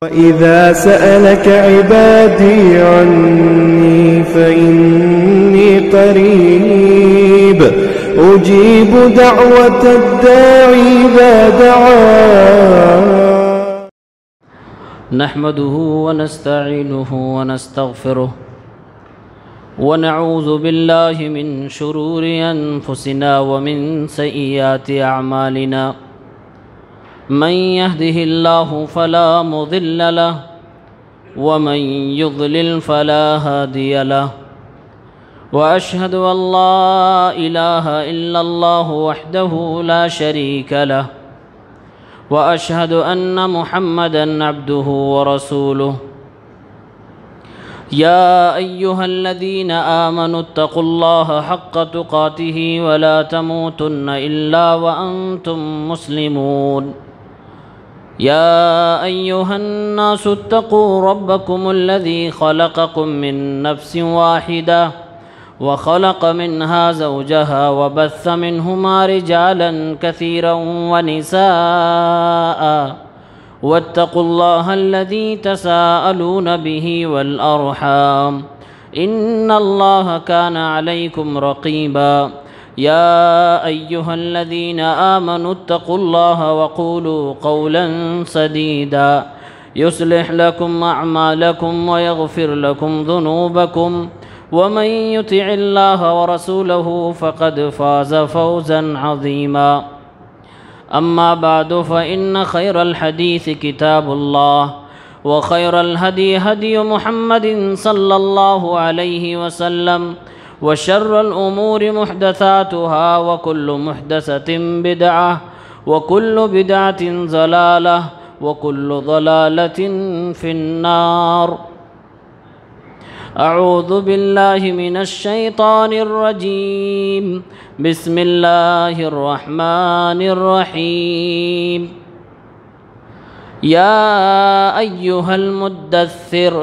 وَإِذَا سَأَلَكَ عِبَادِي عَنِّي فَإِنِّي قَرِيبٌ أُجِيبُ دَعْوَةَ الدَّاعِ إِذَا دَعَانِ نحمده ونستعينه ونستغفره ونعوذ بالله من شرور أنفسنا ومن سيئات أعمالنا من يهده الله فلا مضل له ومن يضلل فلا هادي له وأشهد أن لا إله إلا الله وحده لا شريك له وأشهد أن محمدًا عبده ورسوله يا أيها الذين آمنوا اتقوا الله حق تقاته ولا تموتن إلا وأنتم مسلمون يا أيها الناس اتقوا ربكم الذي خلقكم من نفس واحدة وخلق منها زوجها وبث منهما رجالا كثيرا ونساء واتقوا الله الذي تساءلون به والأرحام إن الله كان عليكم رقيبا يا أيها الذين آمنوا اتقوا الله وقولوا قولا سديدا يصلح لكم أعمالكم ويغفر لكم ذنوبكم ومن يطع الله ورسوله فقد فاز فوزا عظيما أما بعد فإن خير الحديث كتاب الله وخير الهدي هدي محمد صلى الله عليه وسلم وشر الأمور محدثاتها وكل محدثة بدعة وكل بدعة ضلالة وكل ضلالة في النار أعوذ بالله من الشيطان الرجيم بسم الله الرحمن الرحيم يا أيها المدثر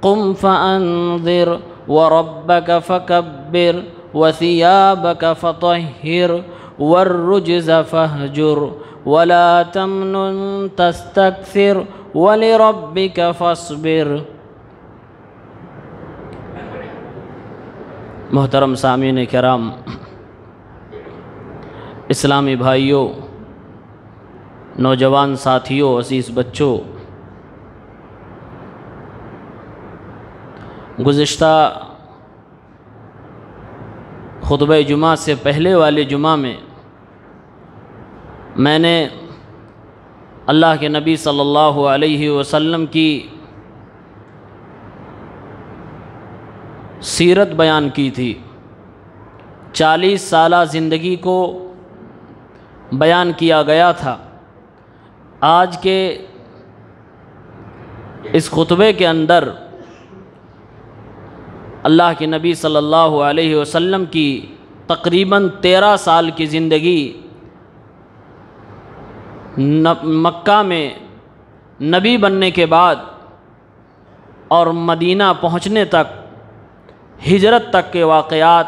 قم فأنذر وربك فكبر وثيابك فطهر والرجز فاهجر ولا تمنن تستكثر ولربك فاصبر محترم سامعین کرام، اسلامی بھائیوں، نوجوان ساتھیوں، عزیز بچوں، گزشتہ خطبہ جمعہ سے پہلے والے جمعہ میں نے اللہ کے نبی صلی اللہ علیہ وسلم کی سیرت بیان کی تھی۔ 40 سالہ زندگی کو بیان کیا گیا تھا۔ آج کے اس خطبے کے اندر اللہ کے نبی صلی اللہ علیہ وسلم کی تقریباً 13 سال کی زندگی مکہ میں نبی بننے کے بعد اور مدینہ پہنچنے تک، ہجرت تک کے واقعات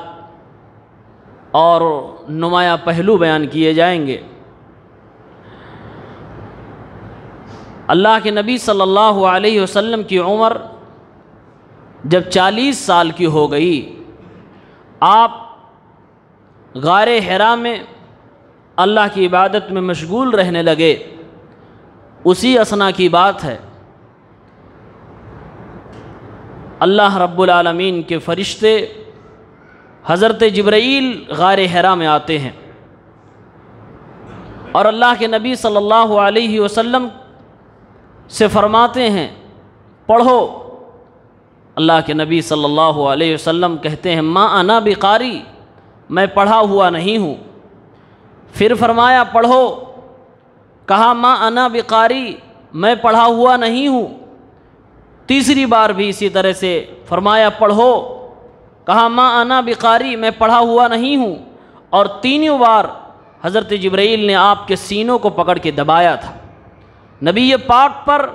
اور نمایاں پہلو بیان کیے جائیں گے۔ اللہ کے نبی صلی اللہ علیہ وسلم کی عمر جب 40 سال کی ہو گئی، آپ غار حرا میں اللہ کی عبادت میں مشغول رہنے لگے۔ اسی اثنا کی بات ہے، اللہ رب العالمین کے فرشتے حضرت جبرائیل غار حرا میں آتے ہیں اور اللہ کے نبی صلی اللہ علیہ وسلم سے فرماتے ہیں پڑھو۔ اللہ کے نبی صلی اللہ علیہ وسلم کہتے ہیں ما انا بقاری، میں پڑھا ہوا نہیں ہوں۔ پھر فرمایا پڑھو، کہا ما انا بقاری، میں پڑھا ہوا نہیں ہوں۔ تیسری بار بھی اسی طرح سے فرمایا پڑھو، کہا ما انا بقاری، میں پڑھا ہوا نہیں ہوں۔ اور تینوں بار حضرت جبرائیل نے آپ کے سینوں کو پکڑ کے دبایا تھا۔ نبی پاک پر،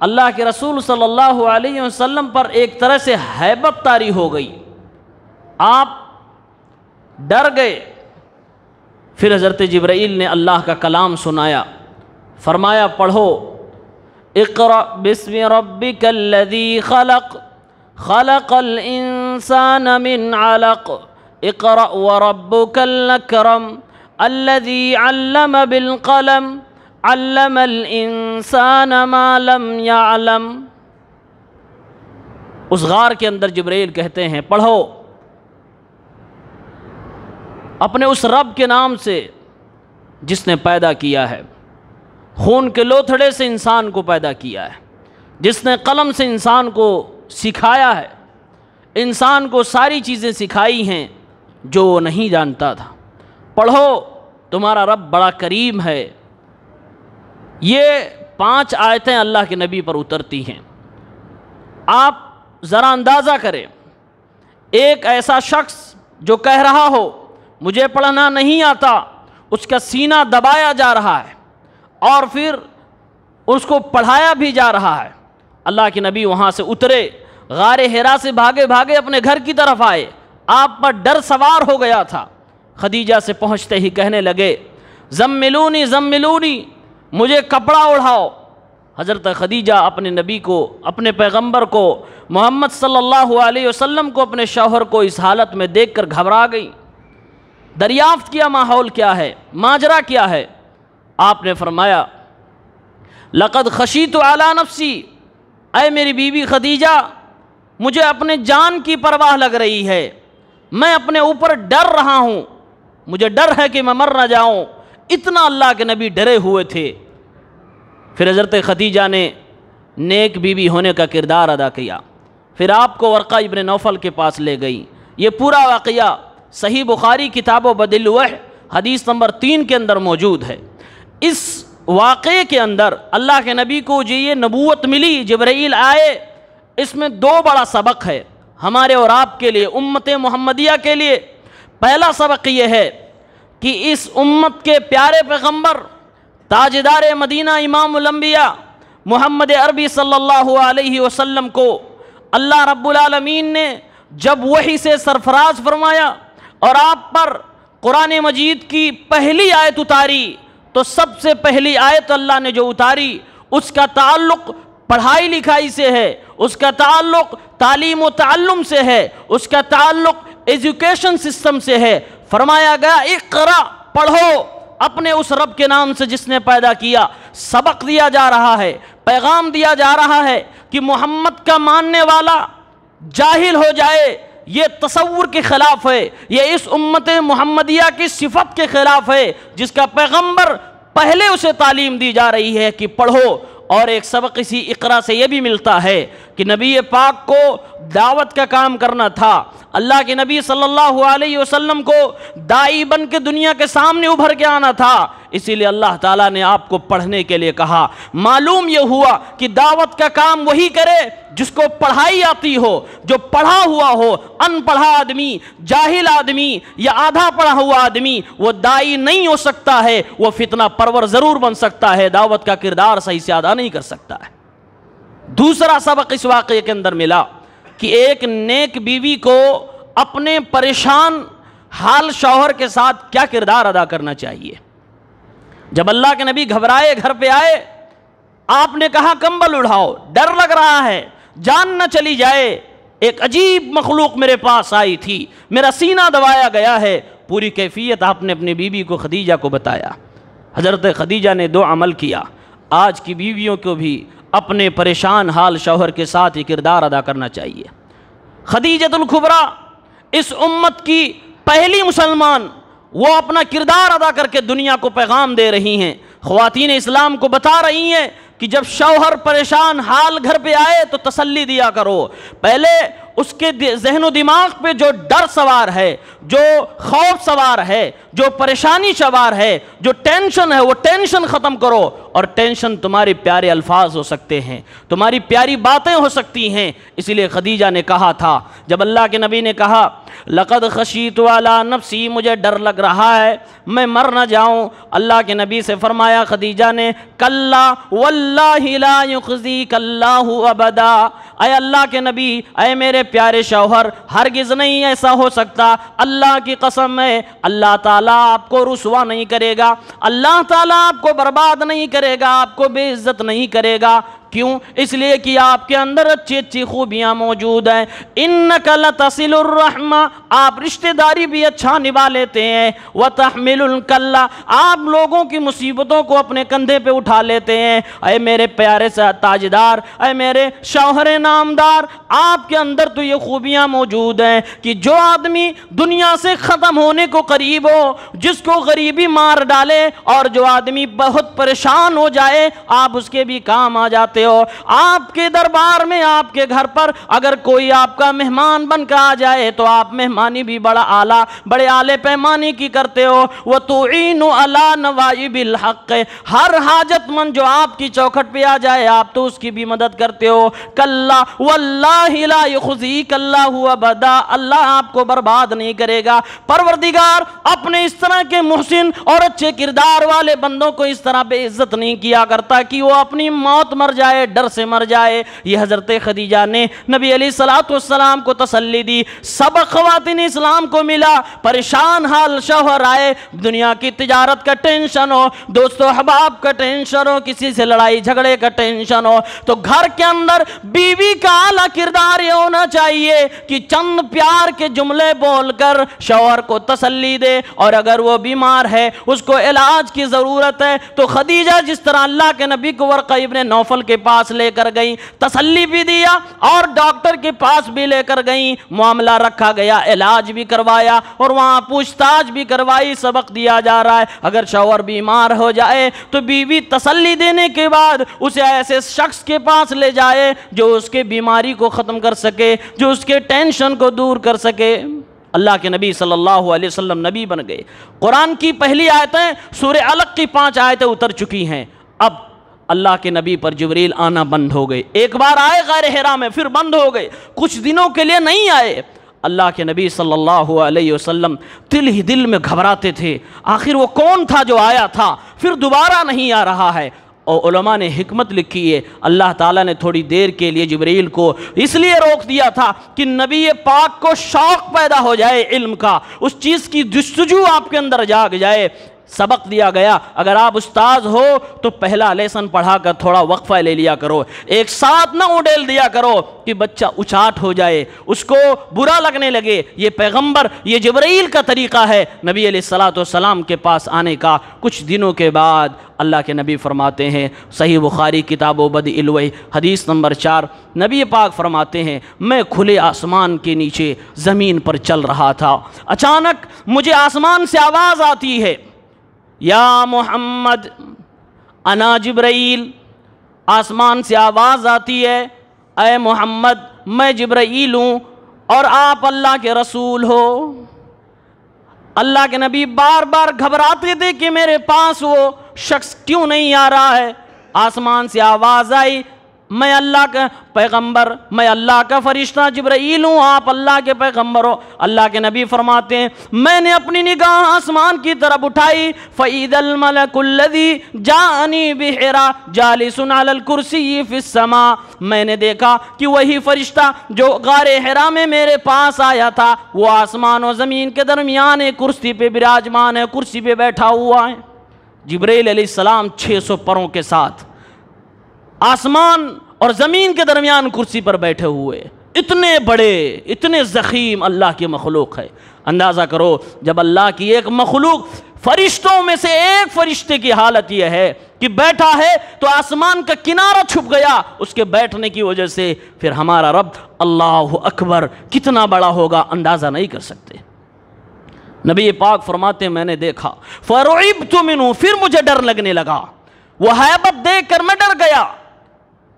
اللہ کے رسول صلی اللہ علیہ وسلم پر ایک طرح سے ہیبت طاری ہو گئی، آپ ڈر گئے۔ پھر حضرت جبرائیل نے اللہ کا کلام سنایا، فرمایا پڑھو اقرأ بسم ربک الذی خلق خلق الانسان من علق اقرأ وربک الاکرم الذی علم بالقلم علم الانسان ما لم يعلم۔ اس غار کے اندر جبرائیل کہتے ہیں پڑھو اپنے اس رب کے نام سے جس نے پیدا کیا ہے، خون کے لوتھڑے سے انسان کو پیدا کیا ہے، جس نے قلم سے انسان کو سکھایا ہے، انسان کو ساری چیزیں سکھائی ہیں جو وہ نہیں جانتا تھا۔ پڑھو تمہارا رب بڑا کریم ہے۔ یہ 5 آیتیں اللہ کے نبی پر اترتی ہیں۔ آپ ذرا اندازہ کریں، ایک ایسا شخص جو کہہ رہا ہو مجھے پڑھنا نہیں آتا، اس کا سینہ دبایا جا رہا ہے اور پھر اس کو پڑھایا بھی جا رہا ہے۔ اللہ کے نبی وہاں سے اترے، غار حرا سے بھاگے بھاگے اپنے گھر کی طرف آئے۔ آپ پر ڈر سوار ہو گیا تھا۔ خدیجہ سے پہنچتے ہی کہنے لگے زملونی زملونی، مجھے کپڑا اڑھاؤ۔ حضرت خدیجہ اپنے نبی کو، اپنے پیغمبر کو، محمد صلی اللہ علیہ وسلم کو، اپنے شوہر کو اس حالت میں دیکھ کر گھبرا گئی۔ دریافت کیا ماحول کیا ہے، ماجرا کیا ہے۔ آپ نے فرمایا لقد خشیت علی نفسی، اے میری بیوی خدیجہ مجھے اپنے جان کی پرواہ لگ رہی ہے، میں اپنے اوپر ڈر رہا ہوں، مجھے ڈر ہے کہ میں مر نہ جاؤں۔ اتنا اللہ کے نبی ڈرے ہوئے تھے۔ پھر حضرت خدیجہ نے نیک بیوی ہونے کا کردار ادا کیا۔ پھر آپ کو ورقہ ابن نوفل کے پاس لے گئی۔ یہ پورا واقعہ صحیح بخاری کتاب و بدل الوحی حدیث نمبر 3 کے اندر موجود ہے۔ اس واقعے کے اندر اللہ کے نبی کو جو یہ نبوت ملی، جبرائیل آئے، اس میں 2 بڑا سبق ہے ہمارے اور آپ کے لیے، امت محمدیہ کے لیے۔ پہلا سبق یہ ہے کہ اس امت کے پیارے پیغمبر تاجدار مدینہ امام الانبیاء محمد عربی صلی اللہ علیہ وسلم کو اللہ رب العالمین نے جب وحی سے سرفراز فرمایا اور آپ پر قرآن مجید کی پہلی آیت اتاری، تو سب سے پہلی آیت اللہ نے جو اتاری اس کا تعلق پڑھائی لکھائی سے ہے، اس کا تعلق تعلیم و تعلم سے ہے، اس کا تعلق ایجوکیشن سسٹم سے ہے۔ فرمایا گیا اقرا، پڑھو اپنے اس رب کے نام سے جس نے پیدا کیا۔ سبق دیا جا رہا ہے، پیغام دیا جا رہا ہے کہ محمد کا ماننے والا جاہل ہو جائے، یہ تصور کے خلاف ہے، یہ اس امت محمدیہ کی صفت کے خلاف ہے جس کا پیغمبر پہلے اسے تعلیم دی جا رہی ہے کہ پڑھو۔ اور ایک سبق اسی اقرا سے یہ بھی ملتا ہے کہ نبی پاک کو دعوت کا کام کرنا تھا۔ اللہ کے نبی صلی اللہ علیہ وسلم کو داعی بن کے دنیا کے سامنے ابھر کے آنا تھا، اسی لیے اللہ تعالیٰ نے آپ کو پڑھنے کے لیے کہا۔ معلوم یہ ہوا کہ دعوت کا کام وہی کرے جس کو پڑھائی آتی ہو، جو پڑھا ہوا ہو۔ ان پڑھا آدمی، جاہل آدمی یا آدھا پڑھا ہوا آدمی وہ داعی نہیں ہو سکتا ہے، وہ فتنہ پرور ضرور بن سکتا ہے، دعوت کا کردار صحیح سے ادا نہیں کر سکتا ہے۔ دوسرا سبق اس واقعے کے اندر ملا کہ ایک نیک بیوی کو اپنے پریشان حال شوہر کے ساتھ کیا کردار ادا کرنا چاہیے۔ جب اللہ کے نبی گھبرائے گھر پہ آئے، آپ نے کہا کمبل اڑھاؤ، ڈر لگ رہا ہے جان نہ چلی جائے، ایک عجیب مخلوق میرے پاس آئی تھی، میرا سینہ دبایا گیا ہے۔ پوری کیفیت آپ نے اپنی بیوی کو خدیجہ کو بتایا۔ حضرت خدیجہ نے 2 عمل کیا۔ آج کی بیویوں کو بھی اپنے پریشان حال شوہر کے ساتھ یہ کردار ادا کرنا چاہیے۔ خدیجۃ الکبریٰ اس امت کی پہلی مسلمان، وہ اپنا کردار ادا کر کے دنیا کو پیغام دے رہی ہیں، خواتین اسلام کو بتا رہی ہیں کہ جب شوہر پریشان حال گھر پہ آئے تو تسلی دیا کرو۔ پہلے اس کے ذہن و دماغ پہ جو ڈر سوار ہے، جو خوف سوار ہے، جو پریشانی سوار ہے، جو ٹینشن ہے، وہ ٹینشن ختم کرو۔ اور ٹینشن تمہارے پیارے الفاظ ہو سکتے ہیں، تمہاری پیاری باتیں ہو سکتی ہیں۔ اسی لیے خدیجہ نے کہا تھا، جب اللہ کے نبی نے کہا لقد خشیت علی نفسی، مجھے ڈر لگ رہا ہے میں مر نہ جاؤں، اللہ کے نبی سے فرمایا خدیجہ نے کلا واللہ لا یخزیک اللہ ابدا، اے اللہ کے نبی، اے میرے پیارے شوہر، ہرگز نہیں ایسا ہو سکتا، اللہ کی قسم ہے اللہ تعالیٰ آپ کو رسوا نہیں کرے گا، اللہ تعالیٰ آپ کو برباد نہیں کرے گا، آپ کو بے عزت نہیں کرے گا۔ کیوں؟ اس لیے کہ آپ کے اندر اچھی اچھی خوبیاں موجود ہیں۔ انک لتصل الرحمہ، آپ رشتہ داری بھی اچھا نبھا لیتے ہیں۔ وتحمل الکلہ، آپ لوگوں کی مصیبتوں کو اپنے کندھے پہ اٹھا لیتے ہیں۔ اے میرے پیارے سے تاجدار، اے میرے شوہر نامدار، آپ کے اندر تو یہ خوبیاں موجود ہیں کہ جو آدمی دنیا سے ختم ہونے کو قریب ہو، جس کو غریبی مار ڈالے، اور جو آدمی بہت پریشان ہو جائے، آپ اس کے بھی کام آ جاتے ہو۔ آپ کے دربار میں، آپ کے گھر پر اگر کوئی آپ کا مہمان بن کر آ جائے تو آپ مہمانی بھی بڑے اعلی پیمانے کی کرتے ہو۔ وَتُعِينُ عَلَى نَوَائِبِ الْحَقِّ، ہر حاجت مند جو آپ کی چوکھٹ پہ آ جائے آپ تو اس کی بھی مدد کرتے ہو۔ کلا واللہ لا يخزيك اللہ ابدا، اللہ آپ کو برباد نہیں کرے گا۔ پروردگار اپنے اس طرح کے محسن اور اچھے کردار والے بندوں کو اس طرح بے عزت نہیں کیا کرتا کہ وہ اپنی موت مر جائے، ڈر سے مر جائے۔ یہ حضرت خدیجہ نے نبی علیہ السلام کو تسلی دی۔ سب خواتین اسلام کو ملا، پریشان حال شوہر آئے، دنیا کی تجارت کا ٹینشن ہو، دوست و احباب کا ٹینشن ہو، کسی سے لڑائی جھگڑے کا ٹینشن ہو، تو گھر کے اندر بیوی کا اعلیٰ کردار یہ ہونا چاہیے کہ چند پیار کے جملے بول کر شوہر کو تسلی دے، اور اگر وہ بیمار ہے، اس کو علاج کی ضرورت ہے، تو خدیجہ جس طرح اللہ کے نبی کو ورقہ ابن نوفل کے پاس لے کر گئیں، تسلی بھی دیا اور ڈاکٹر کے پاس بھی لے کر گئیں، معاملہ رکھا گیا، علاج بھی کروایا اور وہاں پوچھ تاچھ بھی کروائی۔ سبق دیا جا رہا ہے اگر شوہر بیمار ہو جائے تو بیوی تسلی دینے کے بعد اسے ایسے شخص کے پاس لے جائے جو اس کے بیماری کو ختم کر سکے، جو اس کے ٹینشن کو دور کر سکے۔ اللہ کے نبی صلی اللہ علیہ وسلم نبی بن گئے۔ قرآن کی پہلی آیتیں سورہ علق کی 5 آیتیں اتر چکی ہیں۔ اب اللہ کے نبی پر جبریل آنا بند ہو گئے۔ ایک بار آئے غار حرا میں، پھر بند ہو گئے، کچھ دنوں کے لیے نہیں آئے۔ اللہ کے نبی صلی اللہ علیہ وسلم دل ہی دل میں گھبراتے تھے، آخر وہ کون تھا جو آیا تھا پھر دوبارہ نہیں آ رہا ہے۔ اور علماء نے حکمت لکھی ہے، اللہ تعالیٰ نے تھوڑی دیر کے لیے جبریل کو اس لیے روک دیا تھا کہ نبی پاک کو شوق پیدا ہو جائے علم کا، اس چیز کی جستجو آپ کے اندر جاگ جائے۔ سبق دیا گیا، اگر آپ استاذ ہو تو پہلا لیسن پڑھا کر تھوڑا وقفہ لے لیا کرو، ایک ساتھ نہ اڈیل دیا کرو کہ بچہ اچاٹ ہو جائے، اس کو برا لگنے لگے۔ یہ پیغمبر، یہ جبرائیل کا طریقہ ہے نبی علیہ السلام کے پاس آنے کا۔ کچھ دنوں کے بعد اللہ کے نبی فرماتے ہیں، صحیح بخاری کتاب و بدء الوحی حدیث نمبر 4، نبی پاک فرماتے ہیں میں کھلے آسمان کے نیچے زمین پر چل رہا تھا، اچانک مجھے آسمان سے آواز آتی ہے، یا محمد انا جبرائیل، آسمان سے آواز آتی ہے، اے محمد میں جبرائیل ہوں اور آپ اللہ کے رسول ہو۔ اللہ کے نبی بار بار گھبراتے تھے کہ میرے پاس وہ شخص کیوں نہیں آ رہا ہے۔ آسمان سے آواز آئی، میں اللہ کا پیغمبر، میں اللہ کا فرشتہ جبرائیل ہوں، آپ اللہ کے پیغمبر ہو۔ اللہ کے نبی فرماتے ہیں میں نے اپنی نگاہ آسمان کی طرف اٹھائی، فَإِذَا الْمَلَكُ الَّذِي جَاءَنِي بِحِرَا جَالِسٌ عَلَى الْكُرْسِيِّ فِي السَّمَاءِ، میں نے دیکھا کہ وہی فرشتہ جو غار حرا میں میرے پاس آیا تھا وہ آسمان و زمین کے درمیان ایک کرسی پہ براجمان ہے، کرسی پہ بیٹھا ہوا ہے۔ جبرائیل علیہ السلام 600 پروں کے ساتھ آسمان اور زمین کے درمیان کرسی پر بیٹھے ہوئے، اتنے بڑے اتنے ضخیم اللہ کی مخلوق ہے۔ اندازہ کرو جب اللہ کی ایک مخلوق، فرشتوں میں سے ایک فرشتے کی حالت یہ ہے کہ بیٹھا ہے تو آسمان کا کنارہ چھپ گیا اس کے بیٹھنے کی وجہ سے، پھر ہمارا رب اللہ اکبر کتنا بڑا ہوگا اندازہ نہیں کر سکتے۔ نبی پاک فرماتے ہیں میں نے دیکھا، فَرُعِبْتُ مِنْهُ، پھر مجھے ڈر لگنے لگا، وہ ہیبت دیکھ کر میں ڈر گیا۔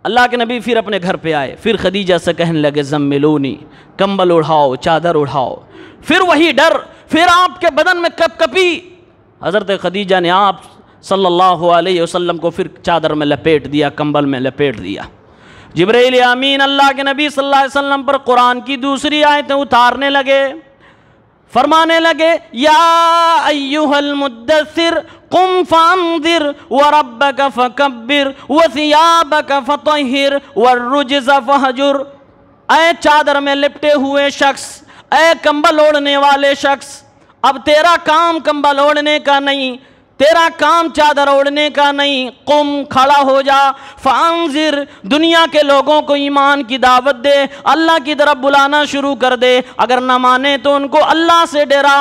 اللہ کے نبی پھر اپنے گھر پہ آئے، پھر خدیجہ سے کہنے لگے زملونی، کمبل اڑھاؤ، چادر اڑھاؤ، پھر وہی ڈر، پھر آپ کے بدن میں کپ کپی۔ حضرت خدیجہ نے آپ صلی اللہ علیہ وسلم کو پھر چادر میں لپیٹ دیا، کمبل میں لپیٹ دیا۔ جبرائیل امین اللہ کے نبی صلی اللہ علیہ وسلم پر قرآن کی دوسری آیتیں اتارنے لگے، فرمانے لگے یا ایھا المدثر قم فانذر وربک فکبر وثیابک فطہر والرجز فہجر، اے چادر میں لپٹے ہوئے شخص، اے کمبل اوڑھنے والے شخص، اب تیرا کام کمبل اوڑھنے کا نہیں، تیرا کام چادر اوڑھنے کا نہیں، قم کھڑا ہو جا، فانذر دنیا کے لوگوں کو ایمان کی دعوت دے، اللہ کی طرف بلانا شروع کر دے، اگر نہ مانے تو ان کو اللہ سے ڈرا،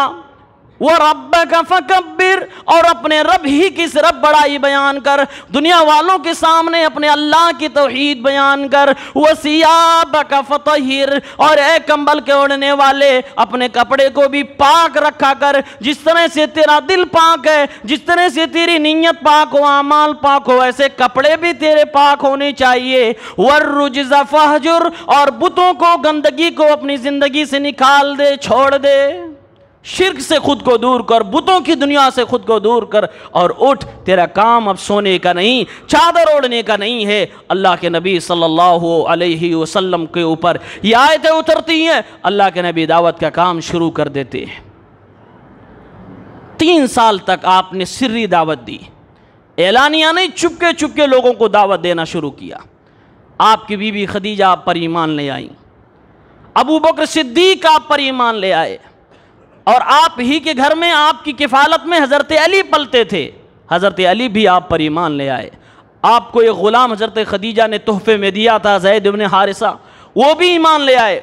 وَرَبَّكَ فَكَبِّرْ اور اپنے رب ہی کی صرف بڑائی بیان کر، دنیا والوں کے سامنے اپنے اللہ کی توحید بیان کر، وَثِيَابَكَ فَطَهِّرْ اور اے کمبل کے اوڑھنے والے اپنے کپڑے کو بھی پاک رکھا کر، جس طرح سے تیرا دل پاک ہے، جس طرح سے تیری نیت پاک ہو، اعمال پاک ہو، ایسے کپڑے بھی تیرے پاک ہونے چاہیے، وَالرُّجْزَ فَاهْجُرْ اور بتوں کو، گندگی کو اپنی زندگی سے نکال دے، چھوڑ دے، شرک سے خود کو دور کر، بتوں کی دنیا سے خود کو دور کر اور اٹھ، تیرا کام اب سونے کا نہیں، چادر اوڑھنے کا نہیں ہے۔ اللہ کے نبی صلی اللہ علیہ وسلم کے اوپر یہ آیتیں اترتی ہیں، اللہ کے نبی دعوت کا کام شروع کر دیتے ہیں۔ 3 سال تک آپ نے سری دعوت دی، اعلانیہ نہیں، چپکے چپکے لوگوں کو دعوت دینا شروع کیا۔ آپ کی بیوی خدیجہ آپ پر ایمان لے آئیں، ابو بکر صدیق آپ پر ایمان لے آئے، اور آپ ہی کے گھر میں آپ کی کفالت میں حضرت علی پلتے تھے، حضرت علی بھی آپ پر ایمان لے آئے۔ آپ کو ایک غلام حضرت خدیجہ نے تحفے میں دیا تھا، زید بن حارثہ، وہ بھی ایمان لے آئے۔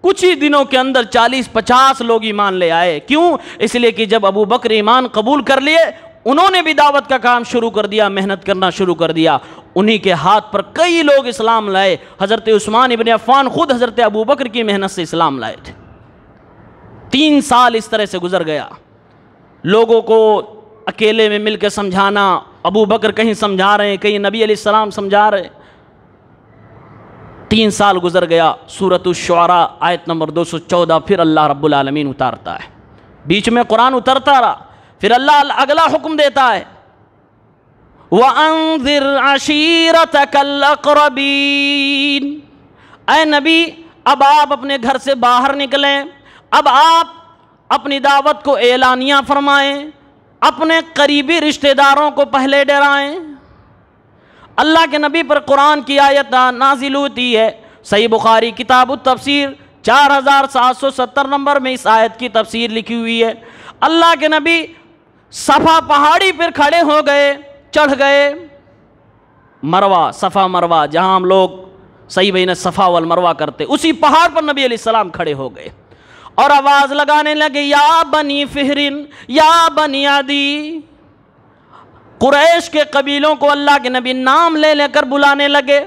کچھ ہی دنوں کے اندر 40-50 لوگ ایمان لے آئے۔ کیوں؟ اس لیے کہ جب ابو بکر ایمان قبول کر لیے، انہوں نے بھی دعوت کا کام شروع کر دیا، محنت کرنا شروع کر دیا، انہی کے ہاتھ پر کئی لوگ اسلام لائے۔ حضرت عثمان ابن عفان خود حضرت ابو بکر کی محنت سے اسلام لائے تھے۔ 3 سال اس طرح سے گزر گیا، لوگوں کو اکیلے میں مل کے سمجھانا، ابو بکر کہیں سمجھا رہے ہیں، کہیں نبی علیہ السلام سمجھا رہے ہیں۔ 3 سال گزر گیا، سورۃ الشعراء آیت نمبر 214 پھر اللہ رب العالمین اتارتا ہے، بیچ میں قرآن اترتا رہا، پھر اللہ اگلا حکم دیتا ہے، وَأَنذِرْ عَشِيرَتَكَ الْأَقْرَبِينَ اے نبی اب آپ اپنے گھر سے باہر نکلیں، اب آپ اپنی دعوت کو اعلانیہ فرمائیں، اپنے قریبی رشتہ داروں کو پہلے ڈرائیں۔ اللہ کے نبی پر قرآن کی آیت نازل ہوتی ہے، صحیح بخاری کتاب التفسیر 4770 نمبر میں اس آیت کی تفسیر لکھی ہوئی ہے۔ اللہ کے نبی صفا پہاڑی پر کھڑے ہو گئے، چڑھ گئے، مروہ، صفا مروہ جہاں ہم لوگ صحیح بین صفا والمروہ کرتے، اسی پہاڑ پر نبی علیہ السلام کھڑے ہو گئے اور آواز لگانے لگے، یا بنی فہرن، یا بنی عدی۔ قریش کے قبیلوں کو اللہ کے نبی نام لے لے کر بلانے لگے،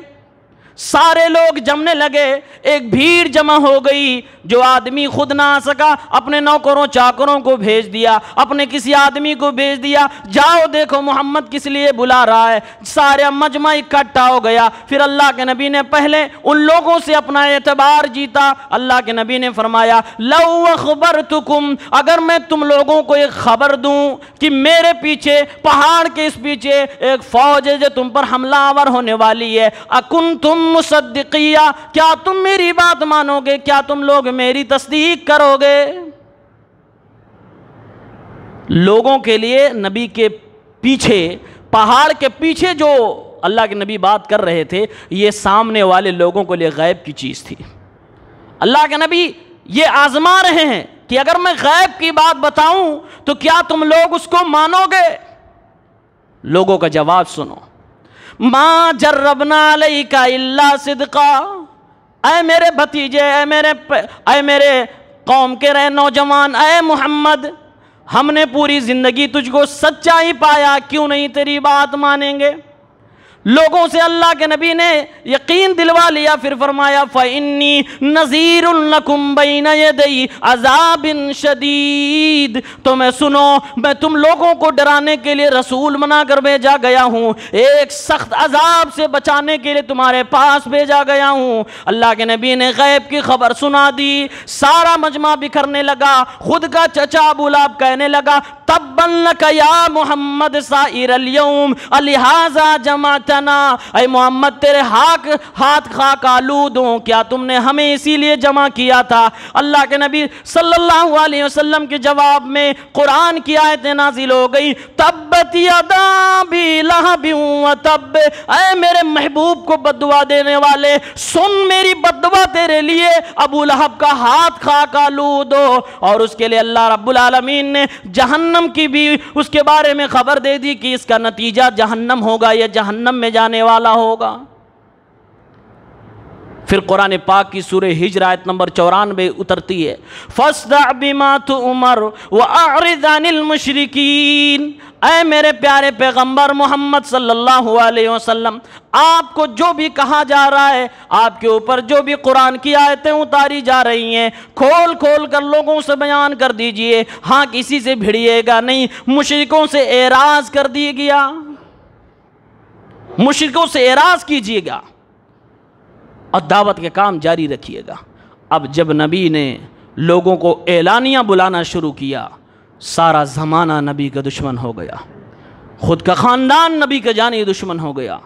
سارے لوگ جمنے لگے، ایک بھیڑ جمع ہو گئی۔ جو آدمی خود نہ آ سکا اپنے نوکروں چاکروں کو بھیج دیا، اپنے کسی آدمی کو بھیج دیا، جاؤ دیکھو محمد کس لیے بلا رہا ہے۔ سارے مجمع اکٹھا ہو گیا۔ پھر اللہ کے نبی نے پہلے ان لوگوں سے اپنا اعتبار جیتا۔ اللہ کے نبی نے فرمایا، لو اخبرتکم، اگر میں تم لوگوں کو ایک خبر دوں کہ میرے پیچھے، پہاڑ کے اس پیچھے ایک فوج ہے جو تم پر حملہ آور ہونے والی ہے، اکنتم مصدقیہ، کیا تم میری بات مانو گے؟ کیا تم لوگ میری تصدیق کرو گے؟ لوگوں کے لیے نبی کے پیچھے، پہاڑ کے پیچھے جو اللہ کے نبی بات کر رہے تھے، یہ سامنے والے لوگوں کے لیے غیب کی چیز تھی۔ اللہ کے نبی یہ آزما رہے ہیں کہ اگر میں غیب کی بات بتاؤں تو کیا تم لوگ اس کو مانو گے؟ لوگوں کا جواب سنو، ما جربنا علیک الا صدقا، اے میرے بھتیجے، اے میرے قوم کے رہے نوجوان، اے محمد، ہم نے پوری زندگی تجھ کو سچائی پایا، کیوں نہیں تیری بات مانیں گے؟ لوگوں سے اللہ کے نبی نے یقین دلوا لیا، پھر فرمایا فَإِنِّي نَذِيرٌ لَكُمْ بَيْنَ يَدَيْ عَذَابٍ شَدِيدٍ، تو میں سنو، میں تم لوگوں کو ڈرانے کے لیے رسول بنا کر بھیجا گیا ہوں، ایک سخت عذاب سے بچانے کے لیے تمہارے پاس بھیجا گیا ہوں۔ اللہ کے نبی نے غیب کی خبر سنا دی، سارا مجمع بکھرنے لگا، خود کا چچا ابو لہب کہنے لگا، تبا لک یا محمد سائر اليوم الہذا جمعت جئتنا، اے محمد تیرے ہاتھ خاک آلود ہوں، کیا تم نے ہمیں اسی لیے جمع کیا تھا؟ اللہ کے نبی صلی اللہ علیہ وسلم کے جواب میں قرآن کی آیتیں نازل ہو گئی، تبت یدا ابی لہب وتب، اے میرے محبوب کو بددعا دینے والے سن میری بددعا تیرے لیے، ابو لہب کا ہاتھ خاک آلود ہو۔ اور اس کے لیے اللہ رب العالمین نے جہنم کی بھی اس کے بارے میں خبر دے دی کہ اس کا نتیجہ جہنم ہوگا، یہ جہنم میں جانے والا ہوگا۔ پھر قرآن پاک کی سورہ ہجر آیت نمبر 94 اترتی ہے، فَاصْدَعْ بِمَا تُؤْمَرُ وَأَعْرِضْ عَنِ الْمُشْرِكِينَ، اے میرے پیارے پیغمبر محمد صلی اللہ علیہ وسلم، آپ کو جو بھی کہا جا رہا ہے، آپ کے اوپر جو بھی قرآن کی آیتیں اتاری جا رہی ہیں، کھول کھول کر لوگوں سے بیان کر دیجئے، ہاں کسی سے بھیڑیے گا نہیں، مشرکوں سے اعراض کر دیے گیا، مشرکوں سے اعراض کیجئے گا اور دعوت کے کام جاری رکھیے گا۔ اب جب نبی نے لوگوں کو اعلانیہ بلانا شروع کیا، سارا زمانہ نبی کا دشمن ہو گیا، خود کا خاندان نبی کا جانی دشمن ہو گیا۔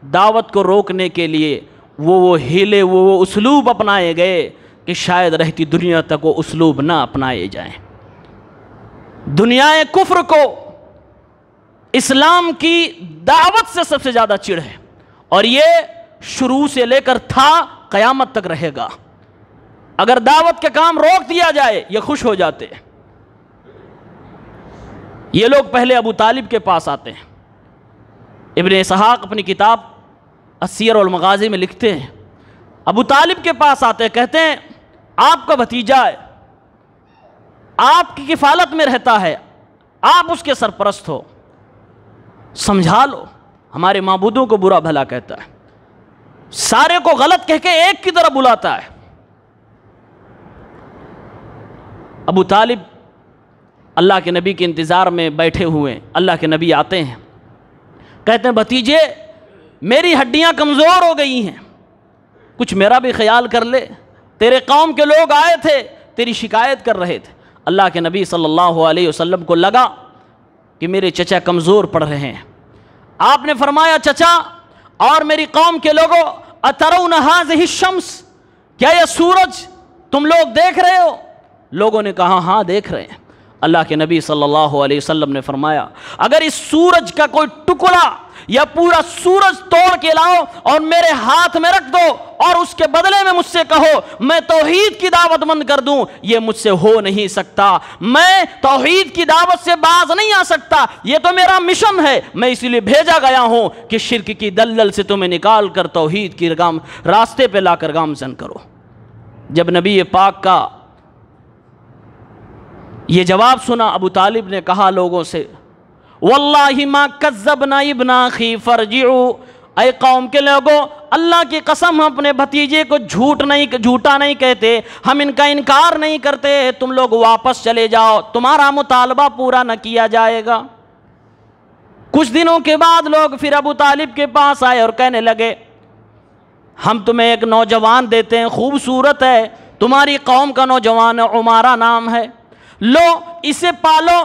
دعوت کو روکنے کے لیے وہ ہیلے وہ اسلوب اپنائے گئے کہ شاید رہتی دنیا تک وہ اسلوب نہ اپنائے جائیں۔ دنیا کفر کو اسلام کی دعوت سے سب سے زیادہ چڑ ہے، اور یہ شروع سے لے کر تھا قیامت تک رہے گا۔ اگر دعوت کے کام روک دیا جائے یہ خوش ہو جاتے ہیں۔ یہ لوگ پہلے ابو طالب کے پاس آتے ہیں۔ ابن اسحاق اپنی کتاب السیر والمغازی میں لکھتے ہیں، ابو طالب کے پاس آتے ہیں، کہتے ہیں آپ کا بھتیجا ہے، آپ کی کفالت میں رہتا ہے، آپ اس کے سرپرست ہو، سمجھا لو، ہمارے معبودوں کو برا بھلا کہتا ہے، سارے کو غلط کہہ کے ایک کی طرف بلاتا ہے۔ ابو طالب اللہ کے نبی کے انتظار میں بیٹھے ہوئے، اللہ کے نبی آتے ہیں، کہتے ہیں بھتیجے میری ہڈیاں کمزور ہو گئی ہیں، کچھ میرا بھی خیال کر لے، تیرے قوم کے لوگ آئے تھے تیری شکایت کر رہے تھے۔ اللہ کے نبی صلی اللہ علیہ وسلم کو لگا کہ میرے چچا کمزور پڑ رہے ہیں۔ آپ نے فرمایا چچا اور میری قوم کے لوگوں، اترون هذه الشمس، کیا یہ سورج تم لوگ دیکھ رہے ہو؟ لوگوں نے کہا ہاں دیکھ رہے ہیں۔ اللہ کے نبی صلی اللہ علیہ وسلم نے فرمایا اگر اس سورج کا کوئی ٹکڑا یا پورا سورج توڑ کے لاؤ اور میرے ہاتھ میں رکھ دو اور اس کے بدلے میں مجھ سے کہو میں توحید کی دعوت مند کر دوں، یہ مجھ سے ہو نہیں سکتا، میں توحید کی دعوت سے باز نہیں آ سکتا، یہ تو میرا مشن ہے، میں اسی لیے بھیجا گیا ہوں کہ شرک کی دلدل سے تمہیں نکال کر توحید کی راستے پہ لا کر گامزن کرو۔ جب نبی پاک کا یہ جواب سنا، ابو طالب نے کہا لوگوں سے واللہ ما کذبنا ابن اخی فرجعوا، اے قوم کے لوگوں اللہ کی قسم ہم اپنے بھتیجے کو جھوٹا نہیں کہتے، ہم ان کا انکار نہیں کرتے، تم لوگ واپس چلے جاؤ، تمہارا مطالبہ پورا نہ کیا جائے گا۔ کچھ دنوں کے بعد لوگ پھر ابو طالب کے پاس آئے اور کہنے لگے ہم تمہیں ایک نوجوان دیتے ہیں، خوبصورت ہے، تمہاری قوم کا نوجوان ہے، عمارہ نام ہے، لو اسے پالو،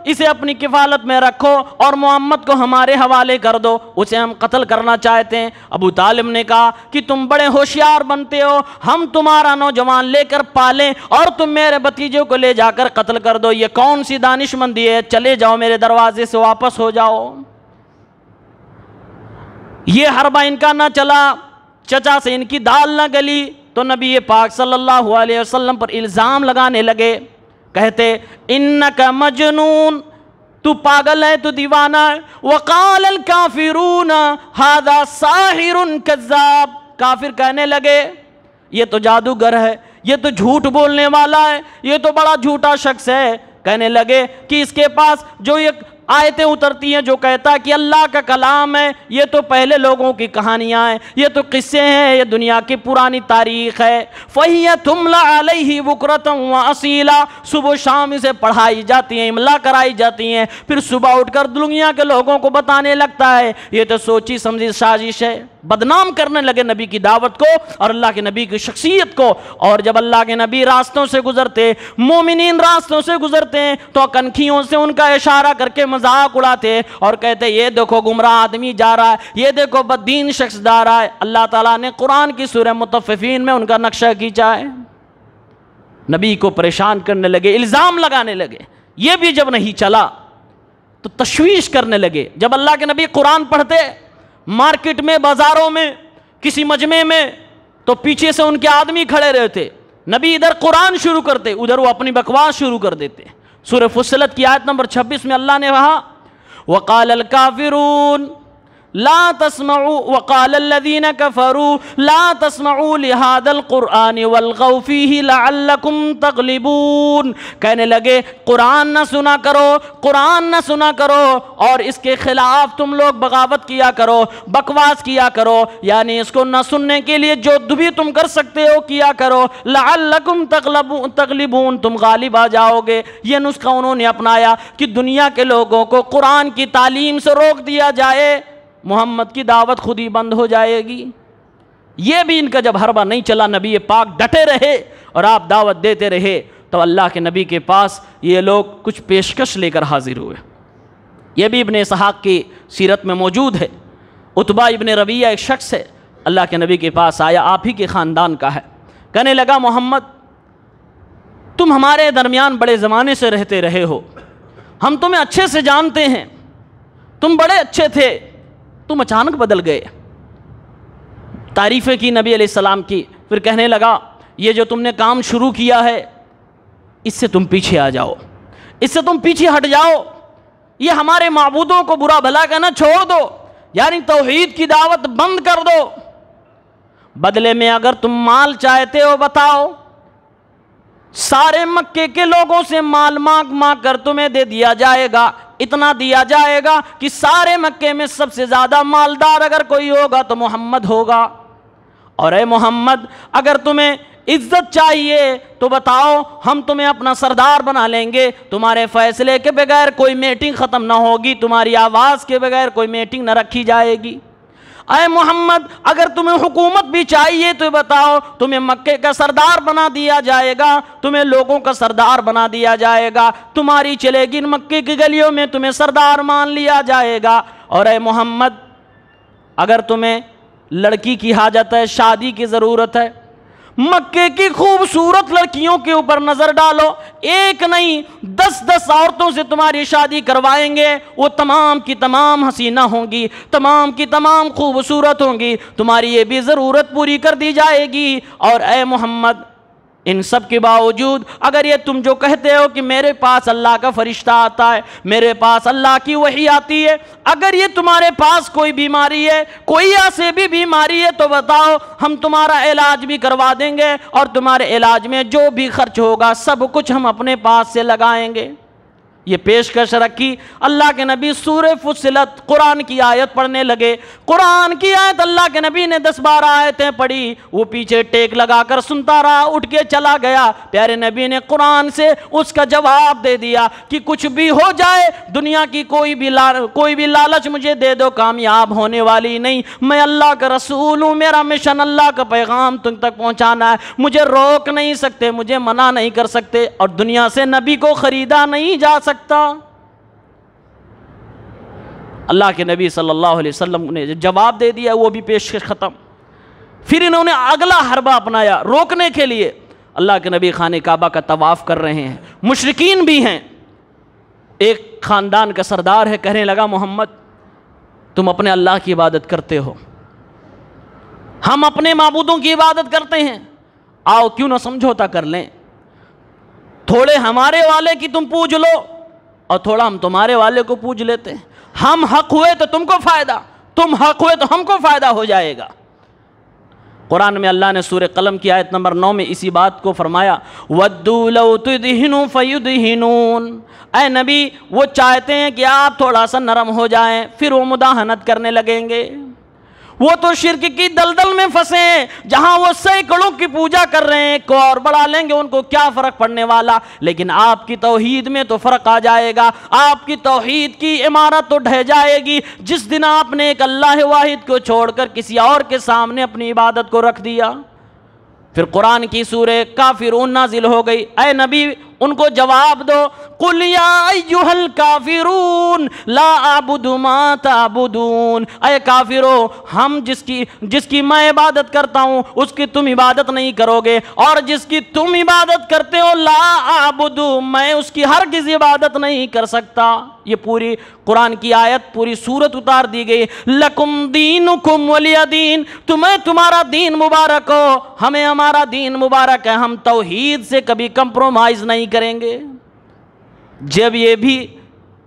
اسے اپنی کفالت میں رکھو اور محمد کو ہمارے حوالے کر دو، اسے ہم قتل کرنا چاہتے ہیں۔ ابو طالب نے کہا کہ تم بڑے ہوشیار بنتے ہو، ہم تمہارا نوجوان لے کر پالیں اور تم میرے بھتیجے کو لے جا کر قتل کر دو، یہ کون سی دانش مندی ہے، چلے جاؤ میرے دروازے سے واپس ہو جاؤ۔ یہ حربہ ان کا نہ چلا، چچا سے ان کی دال نہ گلی، تو نبی پاک صلی اللہ علیہ وسلم پر الزام لگانے لگے، کہتے انکا مجنون، تو پاگل ہے، تو دیوانہ ہے۔ وقال الکافرون ھذا ساحر کذاب، کافر کہنے لگے یہ تو جادوگر ہے، یہ تو جھوٹ بولنے والا ہے، یہ تو بڑا جھوٹا شخص ہے۔ کہنے لگے کہ اس کے پاس جو یہ آیتیں اترتی ہیں جو کہتا ہے کہ اللہ کا کلام ہے، یہ تو پہلے لوگوں کی کہانیاں ہیں، یہ تو قصے ہیں، یہ دنیا کی پرانی تاریخ ہے۔ فَهِيَ تُمْلَى عَلَيْهِ بُكْرَةً وَأَصِيلًا، صبح شام اسے پڑھائی جاتی ہیں، املا کرائی جاتی ہیں، پھر صبح اٹھ کر دنیا کے لوگوں کو بتانے لگتا ہے، یہ تو سوچی سمجھی سازش ہے۔ بدنام کرنے لگے نبی کی دعوت کو اور اللہ کے نبی کی شخصیت کو. اور جب اللہ کے نبی راستوں سے گزرتے، مومنین راستوں سے گزرتے ہیں تو کنکھیوں سے ان کا اشارہ کر کے مذاق اڑاتے اور کہتے یہ دیکھو گمراہ آدمی جا رہا ہے، یہ دیکھو بددین شخص جا رہا ہے. اللہ تعالیٰ نے قرآن کی سورہ مطففین میں ان کا نقشہ کھینچا ہے. نبی کو پریشان کرنے لگے، الزام لگانے لگے. یہ بھی جب نہیں چلا تو تشویش کرنے لگے. جب اللہ کے نبی قرآن پڑھتے مارکیٹ میں، بازاروں میں، کسی مجمع میں، تو پیچھے سے ان کے آدمی کھڑے رہتے. نبی ادھر قرآن شروع کرتے، ادھر وہ اپنی بکواس شروع کر دیتے. سورہ فصلت کی آیت نمبر 26 میں اللہ نے کہا وَقَالَ الْكَافِرُونَ لا تسمعوا وقال الذين كفروا لا تسمعوا لهذا القرآن والغوا فيه لعلكم تغلبون. کہنے لگے قرآن نہ سنا کرو، قرآن نہ سنا کرو، اور اس کے خلاف تم لوگ بغاوت کیا کرو، بکواس کیا کرو، یعنی اس کو نہ سننے کے لیے جو بھی تم کر سکتے ہو کیا کرو. لعلكم تغلبون، تم غالب آ جاؤ گے. یہ نسخہ انہوں نے اپنایا کہ دنیا کے لوگوں کو قرآن کی تعلیم سے روک دیا جائے، محمد کی دعوت خود ہی بند ہو جائے گی. یہ بھی ان کا جب حربہ نہیں چلا، نبی پاک ڈٹے رہے اور آپ دعوت دیتے رہے، تو اللہ کے نبی کے پاس یہ لوگ کچھ پیشکش لے کر حاضر ہوئے. یہ بھی ابن اسحاق کی سیرت میں موجود ہے. عتبہ ابن ربیعہ ایک شخص ہے، اللہ کے نبی کے پاس آیا، آپ ہی کے خاندان کا ہے. کہنے لگا محمد تم ہمارے درمیان بڑے زمانے سے رہتے رہے ہو، ہم تمہیں اچھے سے جانتے ہیں، تم بڑے اچھے تھے، تم اچانک بدل گئے. تعریفیں کی نبی علیہ السلام کی. پھر کہنے لگا یہ جو تم نے کام شروع کیا ہے اس سے تم پیچھے آ جاؤ، اس سے تم پیچھے ہٹ جاؤ. یہ ہمارے معبودوں کو برا بھلا کہنا چھوڑ دو، یعنی توحید کی دعوت بند کر دو. بدلے میں اگر تم مال چاہتے ہو بتاؤ، سارے مکے کے لوگوں سے مال مانگ کر تمہیں دے دیا جائے گا. اتنا دیا جائے گا کہ سارے مکے میں سب سے زیادہ مالدار اگر کوئی ہوگا تو محمد ہوگا. اور اے محمد اگر تمہیں عزت چاہیے تو بتاؤ، ہم تمہیں اپنا سردار بنا لیں گے. تمہارے فیصلے کے بغیر کوئی میٹنگ ختم نہ ہوگی، تمہاری آواز کے بغیر کوئی میٹنگ نہ رکھی جائے گی. اے محمد اگر تمہیں حکومت بھی چاہیے تو بتاؤ، تمہیں مکے کا سردار بنا دیا جائے گا، تمہیں لوگوں کا سردار بنا دیا جائے گا، تمہاری چلے گی مکے کی گلیوں میں، تمہیں سردار مان لیا جائے گا. اور اے محمد اگر تمہیں لڑکی کی حاجت ہے، شادی کی ضرورت ہے، مکے کی خوبصورت لڑکیوں کے اوپر نظر ڈالو، ایک نہیں 10 عورتوں سے تمہاری شادی کروائیں گے. وہ تمام کی تمام حسینہ ہوں گی، تمام کی تمام خوبصورت ہوں گی، تمہاری یہ بھی ضرورت پوری کر دی جائے گی. اور اے محمد ان سب کے باوجود اگر یہ تم جو کہتے ہو کہ میرے پاس اللہ کا فرشتہ آتا ہے، میرے پاس اللہ کی وحی آتی ہے، اگر یہ تمہارے پاس کوئی بیماری ہے، کوئی ایسی بھی بیماری ہے تو بتاؤ، ہم تمہارا علاج بھی کروا دیں گے اور تمہارے علاج میں جو بھی خرچ ہوگا سب کچھ ہم اپنے پاس سے لگائیں گے. یہ پیشکش رکھی. اللہ کے نبی سورہ فصلت قرآن کی آیت پڑھنے لگے. قرآن کی آیت اللہ کے نبی نے 10-12 آیتیں پڑھی، وہ پیچھے ٹیک لگا کر سنتا رہا، اٹھ کے چلا گیا. پیارے نبی نے قرآن سے اس کا جواب دے دیا کہ کچھ بھی ہو جائے، دنیا کی کوئی بھی لالچ مجھے دے دو، کامیاب ہونے والی نہیں. میں اللہ کا رسول ہوں، میرا مشن اللہ کا پیغام تم تک پہنچانا ہے. مجھے روک نہیں سکتے، مجھے منع نہیں کر سکتے، اور دنیا سے نبی کو خریدا نہیں جا سکتا. اللہ کے نبی صلی اللہ علیہ وسلم نے جواب دے دیا، وہ بھی پیشکش ختم. پھر انہوں نے اگلا حربہ اپنایا روکنے کے لیے. اللہ کے نبی خانہ کعبہ کا طواف کر رہے ہیں، مشرکین بھی ہیں. ایک خاندان کا سردار ہے، کہنے لگا محمد تم اپنے اللہ کی عبادت کرتے ہو، ہم اپنے معبودوں کی عبادت کرتے ہیں، آؤ کیوں نہ سمجھوتا کر لیں، تھوڑے ہمارے والے کی تم پوج لو اور تھوڑا ہم تمہارے والے کو پوج لیتے ہیں. ہم حق ہوئے تو تم کو فائدہ، تم حق ہوئے تو ہم کو فائدہ ہو جائے گا. قرآن میں اللہ نے سورہ قلم کی آیت نمبر 9 میں اسی بات کو فرمایا وَدُّوا لَوْ تُدْهِنُوا فَيُدْهِنُونَ. اے نبی وہ چاہتے ہیں کہ آپ تھوڑا سا نرم ہو جائیں، پھر وہ مداہنت کرنے لگیں گے. وہ تو شرک کی دلدل میں پھنسے ہیں، جہاں وہ سینکڑوں کی پوجا کر رہے ہیں، کو اور بڑھا لیں گے ان کو کیا فرق پڑنے والا، لیکن آپ کی توحید میں تو فرق آ جائے گا، آپ کی توحید کی عمارت تو ڈھہ جائے گی جس دن آپ نے ایک اللہ واحد کو چھوڑ کر کسی اور کے سامنے اپنی عبادت کو رکھ دیا۔ پھر قرآن کی سورہ کافرون نازل ہو گئی، اے نبی ان کو جواب دو، قُلْ يَا أَيُّهَا الْكَافِرُونَ لَا أَعْبُدُ مَا تَعْبُدُونَ، اے کافرو ہم جس کی میں عبادت کرتا ہوں اس کی تم عبادت نہیں کرو گے، اور جس کی تم عبادت کرتے ہو لا أعبد میں اس کی ہرگز عبادت نہیں کر سکتا۔ یہ پوری قرآن کی آیت، پوری سورت اتار دی گئی، لَكُمْ دِينُكُمْ وَلِيَ دِين، تمہیں تمہارا دین مبارک ہو، ہمیں ہمارا دین مبارک ہے، ہم توحید سے کبھی کمپرومائز نہیں کریں گے۔ جب یہ بھی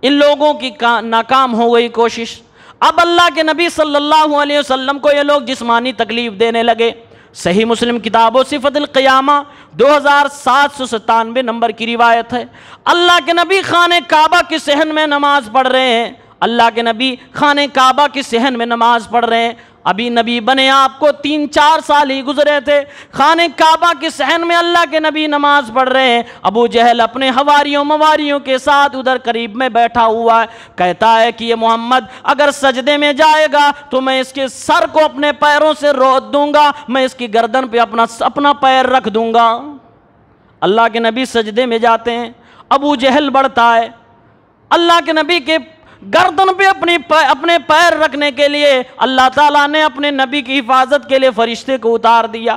ان لوگوں کی ناکام ہو گئی کوشش، اب اللہ کے نبی صلی اللہ علیہ وسلم کو یہ لوگ جسمانی تکلیف دینے لگے۔ صحیح مسلم کتاب و صفت القیامہ 2797 نمبر کی روایت ہے، اللہ کے نبی خانہ کعبہ کی صحن میں نماز پڑھ رہے ہیں، اللہ کے نبی خانہ کعبہ کی صحن میں نماز پڑھ رہے ہیں، ابھی نبی بنے آپ کو 3-4 سال ہی گزرے تھے، خانہ کعبہ کی صحن میں اللہ کے نبی نماز پڑھ رہے ہیں، ابو جہل اپنے حواریوں مواریوں کے ساتھ ادھر قریب میں بیٹھا ہوا ہے، کہتا ہے کہ یہ محمد اگر سجدے میں جائے گا تو میں اس کے سر کو اپنے پیروں سے روت دوں گا، میں اس کی گردن پہ اپنا پیر رکھ دوں گا۔ اللہ کے نبی سجدے میں جاتے ہیں، ابو جہل بڑھتا ہے، اللہ کے نبی کے گردن پہ اپنے پیر رکھنے کے لیے اللہ تعالیٰ نے اپنے نبی کی حفاظت کے لیے فرشتے کو اتار دیا۔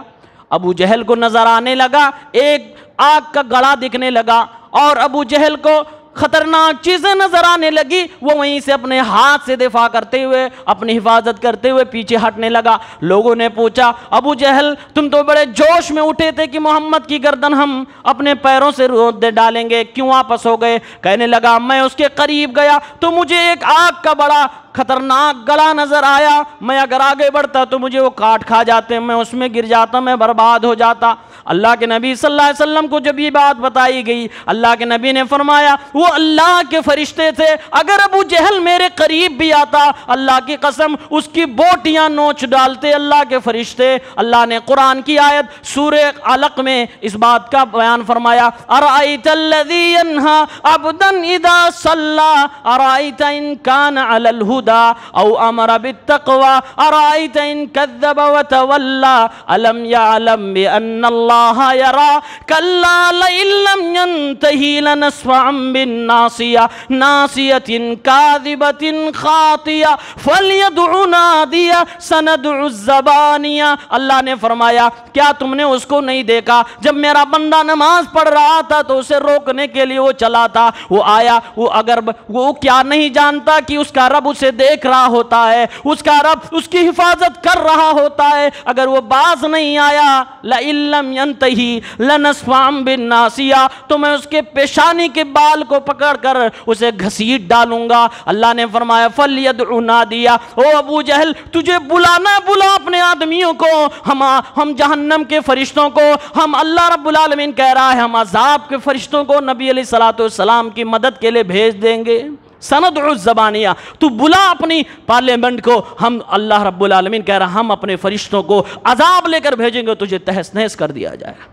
ابو جہل کو نظر آنے لگا ایک آگ کا گڑھا دکھنے لگا، اور ابو جہل کو خطرناک چیزیں نظر آنے لگی، وہ وہیں سے اپنے ہاتھ سے دفاع کرتے ہوئے اپنی حفاظت کرتے ہوئے پیچھے ہٹنے لگا۔ لوگوں نے پوچھا، ابو جہل تم تو بڑے جوش میں اٹھے تھے کہ محمد کی گردن ہم اپنے پیروں سے روت دے ڈالیں گے، کیوں واپس ہو گئے؟ کہنے لگا میں اس کے قریب گیا تو مجھے ایک آگ کا بڑا خطرناک گڑھا نظر آیا، میں اگر آگے بڑھتا تو مجھے وہ کاٹ کھا جاتے، میں اس میں گر جاتا، میں برباد ہو جاتا۔ اللہ کے نبی صلی اللہ علیہ وسلم کو جب یہ بات بتائی گئی، اللہ کے نبی نے فرمایا وہ اللہ کے فرشتے تھے، اگر ابو جہل میرے قریب بھی آتا اللہ کی قسم اس کی بوٹیاں نوچ ڈالتے اللہ کے فرشتے۔ اللہ نے قرآن کی آیت سورہ علق میں اس بات کا بیان فرمایا، ارأیت الذی ینہا عبدا اذا صلی ارأیت ان کان علی الہدی او امر بالتقوی ارأیت ان کذب وتولی الم یعلم بان اللہ یرا کلا لئن لم ینتہی لنسفعا بالناصیہ ناصیۃ کاذبۃ خاطیہ فلیدع نادیہ سندع الزبانیہ۔ اللہ نے فرمایا کیا تم نے اس کو نہیں دیکھا جب میرا بندہ نماز پڑھ رہا تھا تو اسے روکنے کے لیے وہ چلا تھا، وہ آیا، وہ کیا نہیں جانتا کہ اس کا رب اسے دیکھ رہا ہوتا ہے، اس کا رب اس کی حفاظت کر رہا ہوتا ہے، اگر وہ باز نہیں آیا لئن لم ینتہی لنسفعا بالناصیہ تو میں اس کے پیشانی کے بال کو پکڑ کر اسے گھسیٹ ڈالوں گا۔ اللہ نے فرمایا فلیدع نادیہ، او ابو جہل تجھے بلانا بلا اپنے آدمیوں کو، ہم جہنم کے فرشتوں کو، ہم اللہ رب العالمین کہہ رہا ہے ہم عذاب کے فرشتوں کو نبی علیہ السلام کی مدد کے لیے بھیج دیں گے۔ سندع الزبانیہ، تو بلا اپنی پارلیمنٹ کو، ہم اللہ رب العالمین کہہ رہا ہم اپنے فرشتوں کو عذاب لے کر بھیجیں گے، تجھے تہس نہس کر دیا جائے گا۔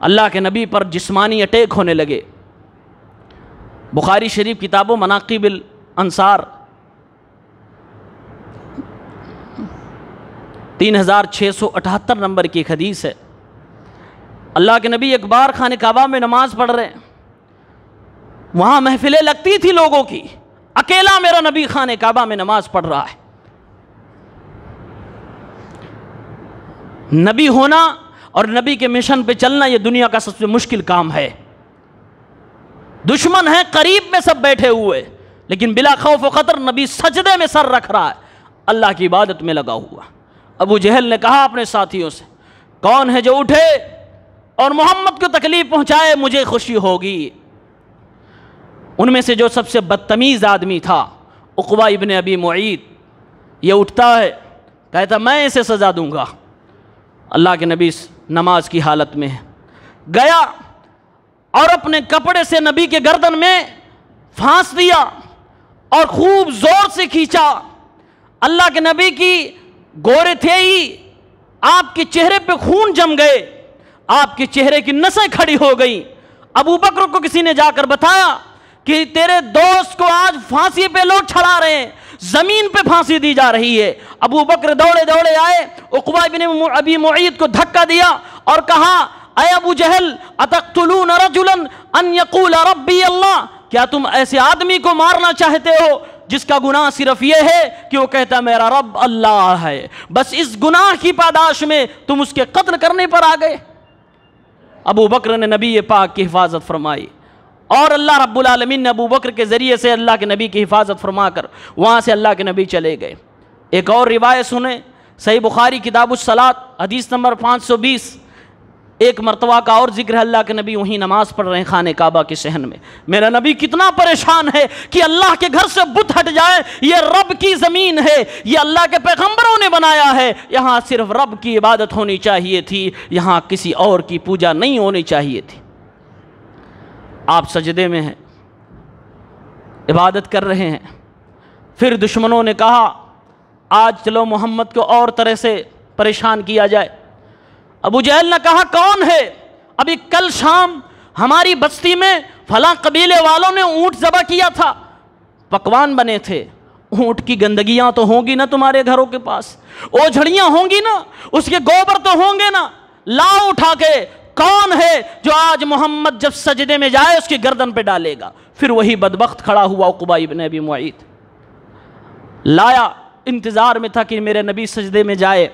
اللہ کے نبی پر جسمانی اٹیک ہونے لگے۔ بخاری شریف کتاب و مناقب الانصار 3678 نمبر کی ایک حدیث ہے، اللہ کے نبی ایک بار خانہ کعبہ میں نماز پڑھ رہے ہیں، وہاں محفلیں لگتی تھی لوگوں کی، اکیلا میرا نبی خانہ کعبہ میں نماز پڑھ رہا ہے۔ نبی ہونا اور نبی کے مشن پہ چلنا یہ دنیا کا سب سے مشکل کام ہے۔ دشمن ہے قریب میں سب بیٹھے ہوئے، لیکن بلا خوف و خطر نبی سجدے میں سر رکھ رہا ہے، اللہ کی عبادت میں لگا ہوا۔ ابو جہل نے کہا اپنے ساتھیوں سے کون ہے جو اٹھے اور محمد کو تکلیف پہنچائے، مجھے خوشی ہوگی۔ ان میں سے جو سب سے بدتمیز آدمی تھا عقبہ ابن ابی معیط، یہ اٹھتا ہے کہتا میں اسے سزا دوں گا۔ اللہ کے نبی نماز کی حالت میں گیا اور اپنے کپڑے سے نبی کے گردن میں پھانس دیا اور خوب زور سے کھینچا۔ اللہ کے نبی کی گورے تھے ہی آپ کے چہرے پہ خون جم گئے، آپ کے چہرے کی نسیں کھڑی ہو گئیں۔ ابو بکر کو کسی نے جا کر بتایا کہ تیرے دوست کو آج پھانسی پہ لوگ چڑھا رہے ہیں، زمین پہ پھانسی دی جا رہی ہے۔ ابو بکر دوڑے دوڑے آئے، عقبہ بن ابی معیط کو دھکا دیا اور کہا اے ابو جہل اتقتلون رجلا ان یقول ربی اللہ، کیا تم ایسے آدمی کو مارنا چاہتے ہو جس کا گناہ صرف یہ ہے کہ وہ کہتا میرا رب اللہ ہے؟ بس اس گناہ کی پاداش میں تم اس کے قتل کرنے پر آ گئے۔ ابو بکر نے نبی پاک کی حفاظت فرمائی، اور اللہ رب العالمین نے ابو بکر کے ذریعے سے اللہ کے نبی کی حفاظت فرما کر وہاں سے اللہ کے نبی چلے گئے۔ ایک اور روایت سنیں، صحیح بخاری کتاب الصلاۃ حدیث نمبر 520، ایک مرتبہ کا اور ذکر ہے، اللہ کے نبی وہیں نماز پڑھ رہے ہیں خانہ کعبہ کے صحن میں۔ میرا نبی کتنا پریشان ہے کہ اللہ کے گھر سے بت ہٹ جائے، یہ رب کی زمین ہے، یہ اللہ کے پیغمبروں نے بنایا ہے، یہاں صرف رب کی عبادت ہونی چاہیے تھی، یہاں کسی اور کی پوجا نہیں ہونی چاہیے تھی۔ آپ سجدے میں ہیں، عبادت کر رہے ہیں، پھر دشمنوں نے کہا آج چلو محمد کو اور طرح سے پریشان کیا جائے۔ ابو جہل نے کہا کون ہے؟ ابھی کل شام ہماری بستی میں فلاں قبیلے والوں نے اونٹ ذبح کیا تھا، پکوان بنے تھے۔ اونٹ کی گندگیاں تو ہوں گی نا تمہارے گھروں کے پاس، اوجھڑیاں ہوں گی نا، اس کے گوبر تو ہوں گے نا، لاؤ اٹھا کے۔ کون ہے جو آج محمد جب سجدے میں جائے اس کی گردن پہ ڈالے گا؟ پھر وہی بدبخت کھڑا ہوا عقبہ ابن ابی معیط، لایا، انتظار میں تھا کہ میرے نبی سجدے میں جائے۔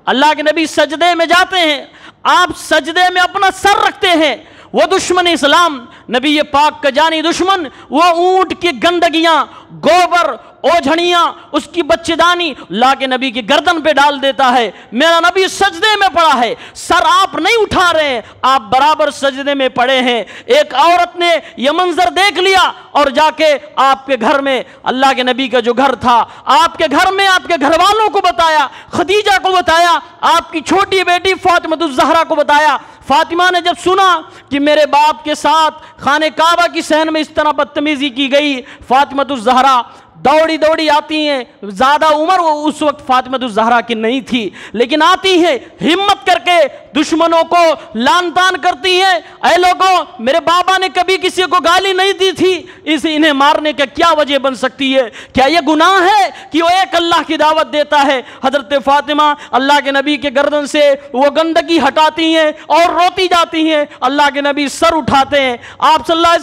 اللہ کے نبی سجدے میں جاتے ہیں، آپ سجدے میں اپنا سر رکھتے ہیں۔ وہ دشمن اسلام، نبی پاک کا جانی دشمن، وہ اونٹ کی گندگیاں، گوبر، اوجھڑیاں، اس کی بچے دانی لا کے نبی کی گردن پہ ڈال دیتا ہے۔ میرا نبی سجدے میں پڑا ہے، سر آپ نہیں اٹھا رہے ہیں، آپ برابر سجدے میں پڑے ہیں۔ ایک عورت نے یہ منظر دیکھ لیا اور جا کے آپ کے گھر میں، اللہ کے نبی کا جو گھر تھا، آپ کے گھر میں آپ کے گھر والوں کو بتایا، خدیجہ کو بتایا، آپ کی چھوٹی بیٹی فاطمہ الزہرا کو بتایا۔ فاطمہ نے جب سنا کہ میرے باپ کے ساتھ خانہ کعبہ کی صحن میں اس طرح بدتمیزی کی گئی، فاطمہ الزہرا دوڑی دوڑی آتی ہیں، زیادہ عمر وہ اس وقت فاطمہ الزہرا کی نہیں تھی، لیکن آتی ہیں ہمت کر کے، دشمنوں کو لان تان کرتی ہیں، اے لوگوں میرے بابا نے کبھی کسی کو گالی نہیں دی تھی، انہیں مارنے کا کیا وجہ بن سکتی ہے؟ کیا یہ گناہ ہے کہ وہ ایک اللہ کی دعوت دیتا ہے؟ حضرت فاطمہ اللہ کے نبی کے گردن سے وہ گندگی ہٹاتی ہیں اور روتی جاتی ہیں، اللہ کے نبی سر اٹھاتے ہیں۔ آپ صلی اللہ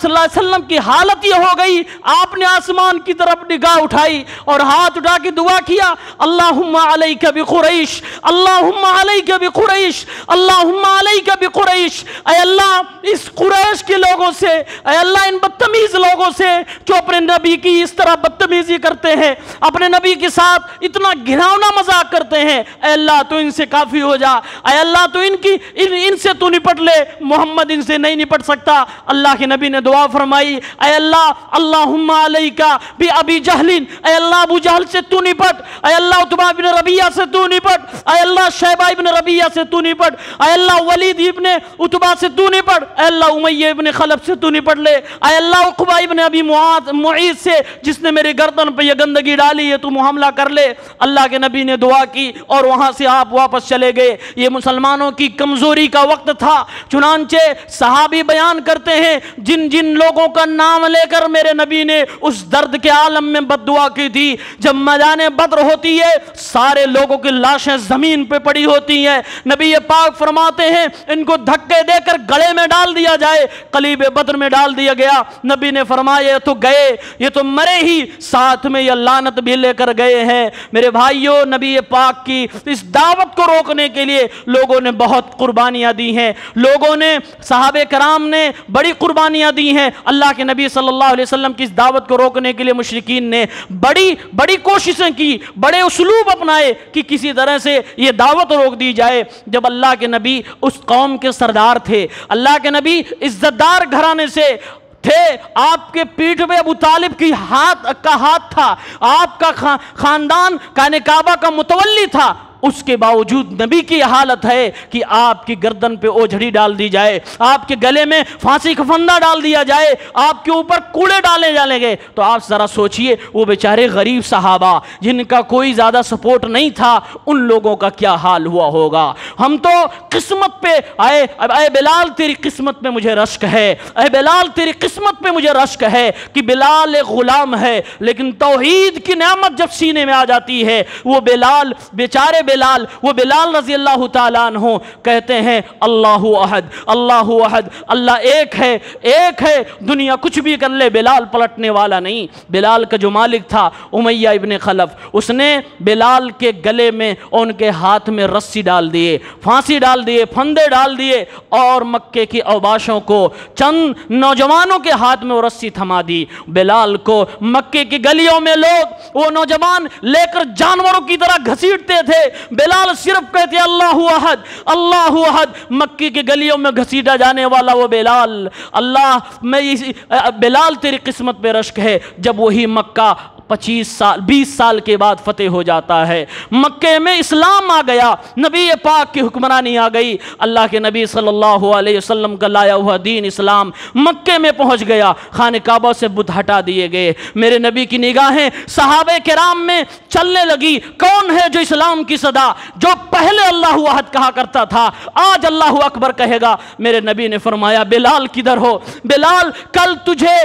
علیہ وسلم کی حالت یہ ہو گئی، آپ نے آسمان کی طرف نگاہ اٹھائی اور ہاتھ اٹھا کے دعا کیا، اللہم علیک بقریش، اللہم علیک بقریش، اللہم علیک بقریش۔ اے اللہ اس قریش کے لوگوں سے، اے اللہ ان بدتمیز لوگوں سے جو اپنے نبی کی اس طرح بدتمیزی کرتے ہیں، اپنے نبی کے ساتھ اتنا گھناؤنا مذاق کرتے ہیں، اے اللہ تو ان سے کافی ہو جا، اے اللہ تو ان سے تو نپٹ لے، محمد ان سے نہیں نپٹ سکتا۔ اللہ کے نبی نے دعا فرمائی، اے اللہ اللہم علیک بی جہل، اے اللہ ابو جہل سے تو نپٹ، اے اللہ عتبہ بن ربیعہ سے تو نپٹ، اے اللہ شیبہ بن ربیعہ سے تو نپٹ، اے اللہ ولید ابن عتبہ سے تو نپٹ، اے اللہ امیہ ابن خلف سے تو نپٹ لے، اے اللہ عقبہ ابن ابی معیط سے جس نے میری گردن پہ یہ گندگی ڈالی ہے تو حملہ کر لے۔ اللہ کے نبی نے دعا کی اور وہاں سے آپ واپس چلے گئے۔ یہ مسلمانوں کی کمزوری کا وقت تھا، چنانچہ صحابی بیان کرتے ہیں جن جن لوگوں کا نام لے کر میرے نبی نے اس درد کے عالم میں بد دعا کی تھی، جب میدان بدر ہوتی ہے سارے لوگوں کی لاشیں زمین پہ پڑی ہوتی ہیں، نبی پاک فرماتے ہیں ان کو دھکے دے کر گڑے میں ڈال دیا جائے، قلیب بدر میں ڈال دیا گیا۔ نبی نے فرمایا یہ تو گئے، یہ تو مرے ہی، ساتھ میں یہ لعنت بھی لے کر گئے ہیں۔ میرے بھائیوں، نبی پاک کی اس دعوت کو روکنے کے لیے لوگوں نے بہت قربانیاں دی ہیں، لوگوں نے، صحابہ کرام نے بڑی قربانیاں دی ہیں۔ اللہ کے نبی صلی اللہ علیہ وسلم کی اس دعوت کو روکنے کے لیے مشرکین نے بڑی کوششیں کی، بڑے اسلوب اپنائے کہ کسی طرح سے یہ دعوت روک دی جائے۔ جب اللہ کے نبی اس قوم کے سردار تھے، اللہ کے نبی عزت دار گھرانے سے تھے، آپ کے پیٹھ پہ ابو طالب کی ہاتھ تھا، آپ کا خاندان خانہ کعبہ کا متولی تھا، اس کے باوجود نبی کی حالت ہے کہ آپ کی گردن پہ اوجھڑی ڈال دی جائے، آپ کے گلے میں پھانسی کا پھندا ڈال دیا جائے، آپ کے اوپر کوڑے ڈالے جائیں گے، تو آپ ذرا سوچئے وہ بیچارے غریب صحابہ جن کا کوئی زیادہ سپورٹ نہیں تھا، ان لوگوں کا کیا حال ہوا ہوگا۔ ہم تو قسمت پہ اے بلال تیری قسمت پہ مجھے رشک ہے، اے بلال تیری قسمت پہ مجھے رشک ہے کہ بلال ایک غلام ہے، لیکن توحید کی نعمت جب سینے میں آ جاتی ہے، وہ بلال بیچارے بلال، وہ بلال رضی اللہ تعالیٰ عنہ کہتے ہیں اللہ احد اللہ احد، اللہ ایک ہے دنیا کچھ بھی کر لے بلال پلٹنے والا نہیں۔ بلال کا جو مالک تھا امیہ ابن خلف، اس نے بلال کے گلے میں اور ان کے ہاتھ میں رسی ڈال دیے، پھانسی ڈال دیے، پھندے ڈال دیے، اور مکے کی اوباشوں کو چند نوجوانوں کے ہاتھ میں وہ رسی تھما دی۔ بلال کو مکے کی گلیوں میں لوگ وہ نوجوان لے کر جانوروں کی طرح گھسیٹتے تھے، بلال صرف کہتے اللہ احد اللہ احد، مکے کی گلیوں میں گھسیٹا جانے والا وہ بلال، اللہ میں بلال تیری قسمت پہ رشک ہے۔ جب وہی مکہ 20 سال کے بعد فتح ہو جاتا ہے، مکے میں اسلام آ گیا، نبی پاک کی حکمرانی آ گئی، اللہ کے نبی صلی اللہ علیہ وسلم کا لایا ہوا دین اسلام مکے میں پہنچ گیا، خانہ کعبہ سے بت ہٹا دیے گئے، میرے نبی کی نگاہیں صحابہ کرام میں چلنے لگی، کون ہے جو اسلام کی صدا، جو پہلے اللہ احد کہا کرتا تھا آج اللہ اکبر کہے گا۔ میرے نبی نے فرمایا بلال کدھر ہو؟ بلال کل تجھے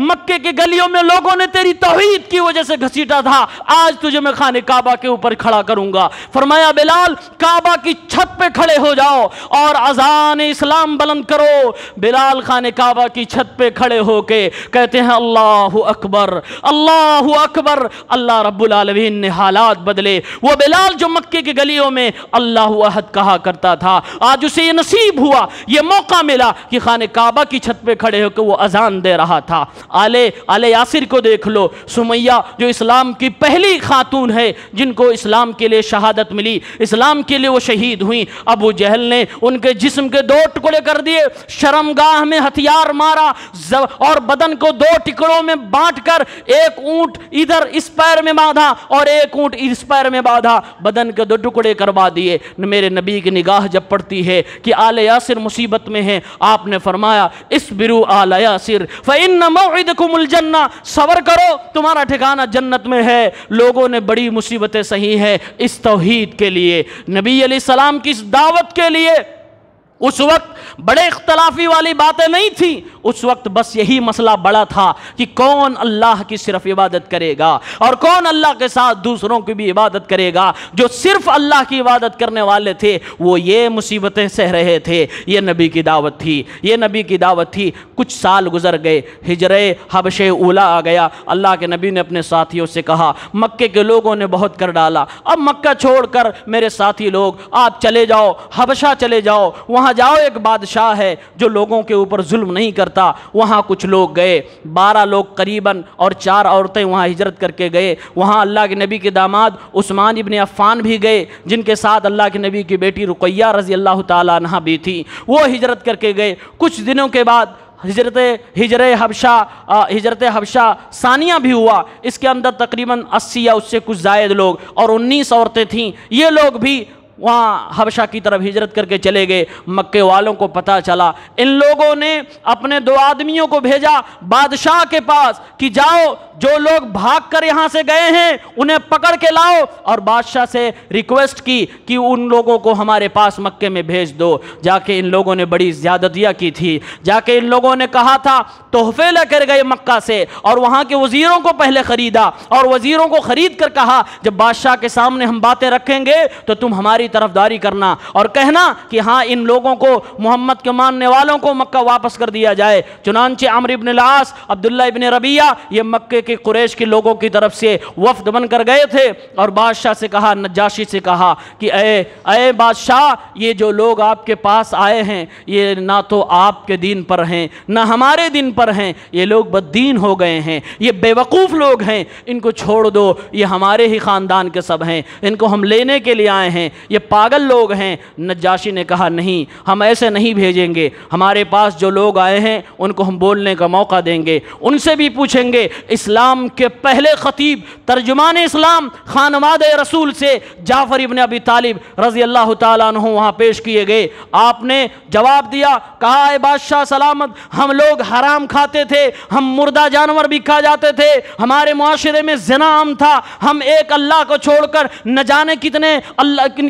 مکے کے گلیوں میں لوگوں نے تیری توحید کی وجہ سے گھسیٹا تھا، آج تجھے میں خانہ کعبہ کے اوپر کھڑا کروں گا۔ فرمایا بلال کعبہ کی چھت پہ کھڑے ہو جاؤ اور اذان اسلام بلند کرو۔ بلال خانہ کعبہ کی چھت پہ کھڑے ہو کے کہتے ہیں اللہ اکبر اللہ اکبر۔ اللہ رب العالمین نے حالات بدلے، وہ بلال جو مکے کی گلیوں میں اللہ احد کہا کرتا تھا، آج اسے یہ نصیب ہوا، یہ موقع ملا کہ خانہ کعبہ کی چھت پہ کھڑے ہو کے وہ اذان دے رہا تھا۔ آل یاسر کو دیکھ لو، سمیہ جو اسلام کی پہلی خاتون ہے جن کو اسلام کے لیے شہادت ملی، اسلام کے لیے وہ شہید ہوئیں، ابو جہل نے ان کے جسم کے 2 ٹکڑے کر دیے، شرمگاہ میں ہتھیار مارا اور بدن کو 2 ٹکڑوں میں بانٹ کر ایک اونٹ ادھر اس پیر میں باندھا اور ایک اونٹ اس پیر میں باندھا، بدن کے 2 ٹکڑے کروا دیے۔ میرے نبی کی نگاہ جب پڑتی ہے کہ آل یاسر مصیبت میں ہیں، آپ نے فرمایا اسبروا آل یاسر فإن موعدکم الجنہ، صبر کرو تمہارا ٹھکانہ جنت میں ہے۔ لوگوں نے بڑی مصیبتیں سہی ہیں اس توحید کے لیے، نبی علیہ السلام کی اس دعوت کے لیے۔ اس وقت بڑے اختلافی والی باتیں نہیں تھیں، اس وقت بس یہی مسئلہ بڑا تھا کہ کون اللہ کی صرف عبادت کرے گا اور کون اللہ کے ساتھ دوسروں کی بھی عبادت کرے گا۔ جو صرف اللہ کی عبادت کرنے والے تھے وہ یہ مصیبتیں سہ رہے تھے، یہ نبی کی دعوت تھی، یہ نبی کی دعوت تھی۔ کچھ سال گزر گئے، ہجرہ حبشہ اولا آ گیا، اللہ کے نبی نے اپنے ساتھیوں سے کہا مکے کے لوگوں نے بہت کر ڈالا، اب مکہ چھوڑ کر میرے ساتھی لوگ آپ چلے جاؤ، حبشہ چلے جاؤ، وہاں جاؤ، ایک بادشاہ ہے جو لوگوں کے اوپر ظلم نہیں کرتا۔ وہاں کچھ لوگ گئے، 12 لوگ قریباً اور 4 عورتیں وہاں ہجرت کر کے گئے۔ وہاں اللہ کے نبی کے داماد عثمان ابن عفان بھی گئے، جن کے ساتھ اللہ کے نبی کی بیٹی رقیہ رضی اللہ تعالیٰ عنہا بھی تھی، وہ ہجرت کر کے گئے۔ کچھ دنوں کے بعد ہجرت حبشہ ثانیہ بھی ہوا، اس کے اندر تقریباً 80 یا اس سے کچھ زائد لوگ اور 19 عورتیں تھیں، یہ لوگ بھی وہاں حبشہ کی طرف ہجرت کر کے چلے گئے۔ مکے والوں کو پتہ چلا، ان لوگوں نے اپنے 2 آدمیوں کو بھیجا بادشاہ کے پاس کہ جاؤ جو لوگ بھاگ کر یہاں سے گئے ہیں انہیں پکڑ کے لاؤ، اور بادشاہ سے ریکویسٹ کی کہ ان لوگوں کو ہمارے پاس مکے میں بھیج دو۔ جا کے ان لوگوں نے بڑی زیادتیاں کی تھی، جا کے ان لوگوں نے کہا تھا تحفے لے کر گئے مکہ سے، اور وہاں کے وزیروں کو پہلے خریدا اور وزیروں کو خرید کر کہا جب بادشاہ کے سامنے ہم باتیں رکھیں گے تو تم ہماری طرفداری کرنا اور کہنا کہ ہاں ان لوگوں کو، محمد کے ماننے والوں کو مکہ واپس کر دیا جائے۔ چنانچہ عمرو بن العاص، عبداللہ بن ربیعہ، یہ مکے کے قریش کے لوگوں کی طرف سے وفد بن کر گئے تھے، اور بادشاہ سے کہا، نجاشی سے کہا کہ اے بادشاہ، یہ جو لوگ آپ کے پاس آئے ہیں یہ نہ تو آپ کے دین پر ہیں نہ ہمارے دین پر ہیں، یہ لوگ بد دین ہو گئے ہیں، یہ بے وقوف لوگ ہیں، ان کو چھوڑ دو، یہ ہمارے ہی خاندان کے سب ہیں، ان کو ہم لینے کے لیے آئے ہیں، یہ پاگل لوگ ہیں۔ نجاشی نے کہا نہیں، ہم ایسے نہیں بھیجیں گے، ہمارے پاس جو لوگ آئے ہیں ان کو ہم بولنے کا موقع دیں گے، ان سے بھی پوچھیں گے۔ اسلام کے پہلے خطیب، ترجمان اسلام، خانواد رسول سے جعفر ابن ابی طالب رضی اللہ تعالیٰ عنہ وہاں پیش کیے گئے۔ آپ نے جواب دیا، کہا اے بادشاہ سلامت، ہم لوگ حرام کھاتے تھے، ہم مردہ جانور بھی کھا جاتے تھے، ہمارے معاشرے میں زنا عام تھا، ہم ایک اللہ کو چھوڑ کر نہ جانے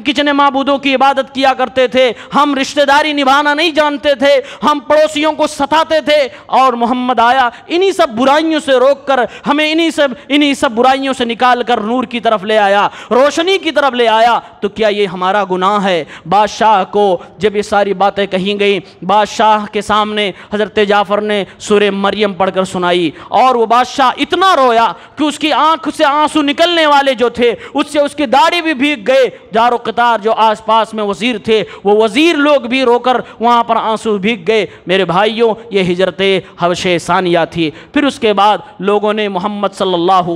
کتنے معبودوں کی عبادت کیا کرتے تھے، ہم رشتہ داری نبھانا نہیں جانتے تھے، ہم پڑوسیوں کو ستاتے تھے، اور محمد آیا انہی سب برائیوں سے روک کر ہمیں انہی سب برائیوں سے نکال کر نور کی طرف لے آیا، روشنی کی طرف لے آیا، تو کیا یہ ہمارا گناہ ہے؟ بادشاہ کو جب یہ ساری باتیں کہی گئیں، بادشاہ کے سامنے حضرت جعفر نے سورہ مریم پڑھ کر سنائی، اور وہ بادشاہ اتنا رویا کہ اس کی آنکھ سے آنسو نکلنے والے جو تھے اس سے اس کی داڑھی بھی بھیگ گئے۔ جار و قطار جو آس پاس میں وزیر تھے وہ وزیر لوگ بھی رو کر وہاں پر آنسو بھیگ گئے۔ میرے بھائیوں، یہ ہجرت حبشہ ثانیہ تھی۔ پھر اس کے بعد لوگوں نے محمد صلی اللہ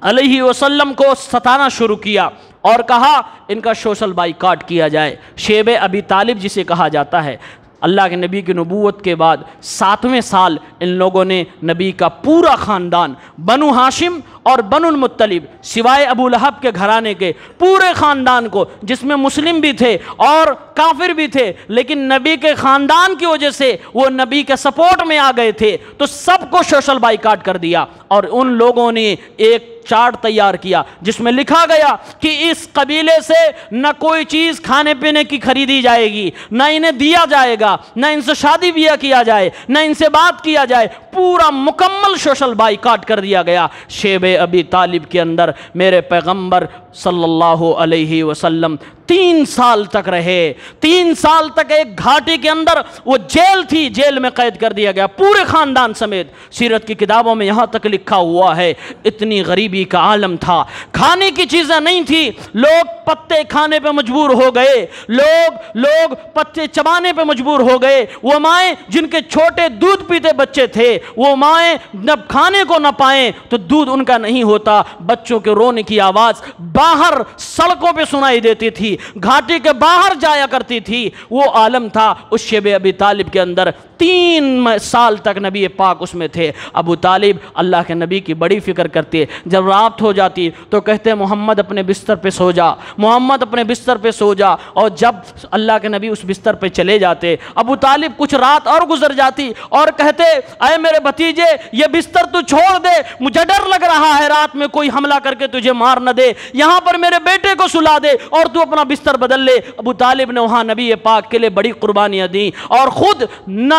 علیہ وسلم کو ستانا شروع کیا اور کہا ان کا سوشل بائیکاٹ کیا جائے۔ شیب ابی طالب جسے کہا جاتا ہے، اللہ کے نبی کی نبوت کے بعد 7ویں سال ان لوگوں نے نبی کا پورا خاندان، بنو ہاشم اور بنو المطلب، سوائے ابو لہب کے گھرانے کے پورے خاندان کو، جس میں مسلم بھی تھے اور کافر بھی تھے، لیکن نبی کے خاندان کی وجہ سے وہ نبی کے سپورٹ میں آ گئے تھے، تو سب کو سوشل بائیکاٹ کر دیا۔ اور ان لوگوں نے ایک چارٹ تیار کیا جس میں لکھا گیا کہ اس قبیلے سے نہ کوئی چیز کھانے پینے کی خریدی جائے گی، نہ انہیں دیا جائے گا، نہ ان سے شادی بیاہ کیا جائے، نہ ان سے بات کیا جائے، پورا مکمل سوشل بائیکاٹ کر دیا گیا۔ شیب ابی طالب کے اندر میرے پیغمبر صلی اللہ علیہ وسلم 3 سال تک رہے۔ 3 سال تک ایک گھاٹی کے اندر وہ جیل تھی، جیل میں قید کر دیا گیا پورے خاندان سمیت۔ سیرت کی کتابوں میں یہاں تک لکھا ہوا ہے اتنی غریبی کا عالم تھا، کھانے کی چیزیں نہیں تھی، لوگ پتے کھانے پہ مجبور ہو گئے، لوگ پتے چبانے پہ مجبور ہو گئے۔ وہ مائیں جن کے چھوٹے دودھ پیتے بچے تھے، وہ مائیں جب کھانے کو نہ پائیں تو دودھ ان کا نہیں ہوتا، بچوں کے رونے کی آواز باہر سڑکوں پہ سنائی دیتی تھی، گھاٹی کے باہر جایا کرتی تھی۔ وہ عالم تھا اس شیب ابی طالب کے اندر۔ 3 سال تک نبی پاک اس میں تھے۔ ابو طالب اللہ کے نبی کی بڑی فکر کرتے، جب رات ہو جاتی تو کہتے محمد اپنے بستر پہ سو جا، محمد اپنے بستر پہ سو جا، اور جب اللہ کے نبی اس بستر پہ چلے جاتے، ابو طالب کچھ رات اور گزر جاتی اور کہتے اے میرے بھتیجے یہ بستر تو چھوڑ دے، مجھے ڈر لگ رہا ہے رات میں کوئی حملہ کر کے تجھے مار نہ دے، یہاں پر میرے بیٹے کو سلا دے اور تو اپنا بستر بدل لے۔ ابو طالب نے وہاں نبی پاک کے لیے بڑی قربانیاں دیں، اور خود نہ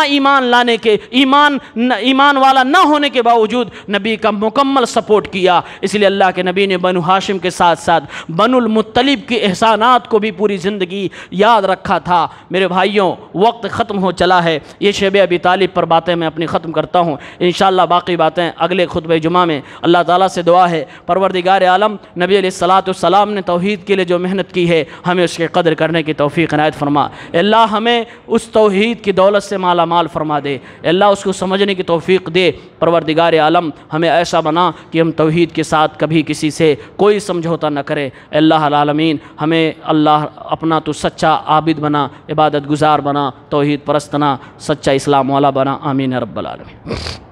ایمان والا نہ ہونے کے باوجود نبی کا مکمل سپورٹ کیا۔ اس لیے اللہ کے نبی نے بنو ہاشم کے ساتھ ساتھ بنو المطلب کے احسانات کو بھی پوری زندگی یاد رکھا تھا۔ میرے بھائیوں، وقت ختم ہو چلا ہے، یہ شیب ابی طالب پر باتیں میں اپنی ختم کرتا ہوں، انشاءاللہ باقی باتیں اگلے خطبہ جمعہ میں۔ اللہ تعالیٰ سے دعا ہے پروردگار عالم نبی علیہ السلام نے توحید کے لیے جو محنت کی ہے ہمیں اس کے قدر کرنے کی توفیق عنایت فرما۔ اللہ ہمیں اس توحید کی دولت سے مالا مال فرما دے، اللہ اس کو سمجھنے کی توفیق دے۔ پروردگار عالم ہمیں ایسا بنا کہ ہم توحید کے ساتھ کبھی کسی سے کوئی سمجھوتا نہ کرے۔ اللہ العالمین ہمیں اللہ اپنا تو سچا عابد بنا، عبادت گزار بنا، توحید پرست بنا، سچا اسلام والا بنا، آمین رب العالمین۔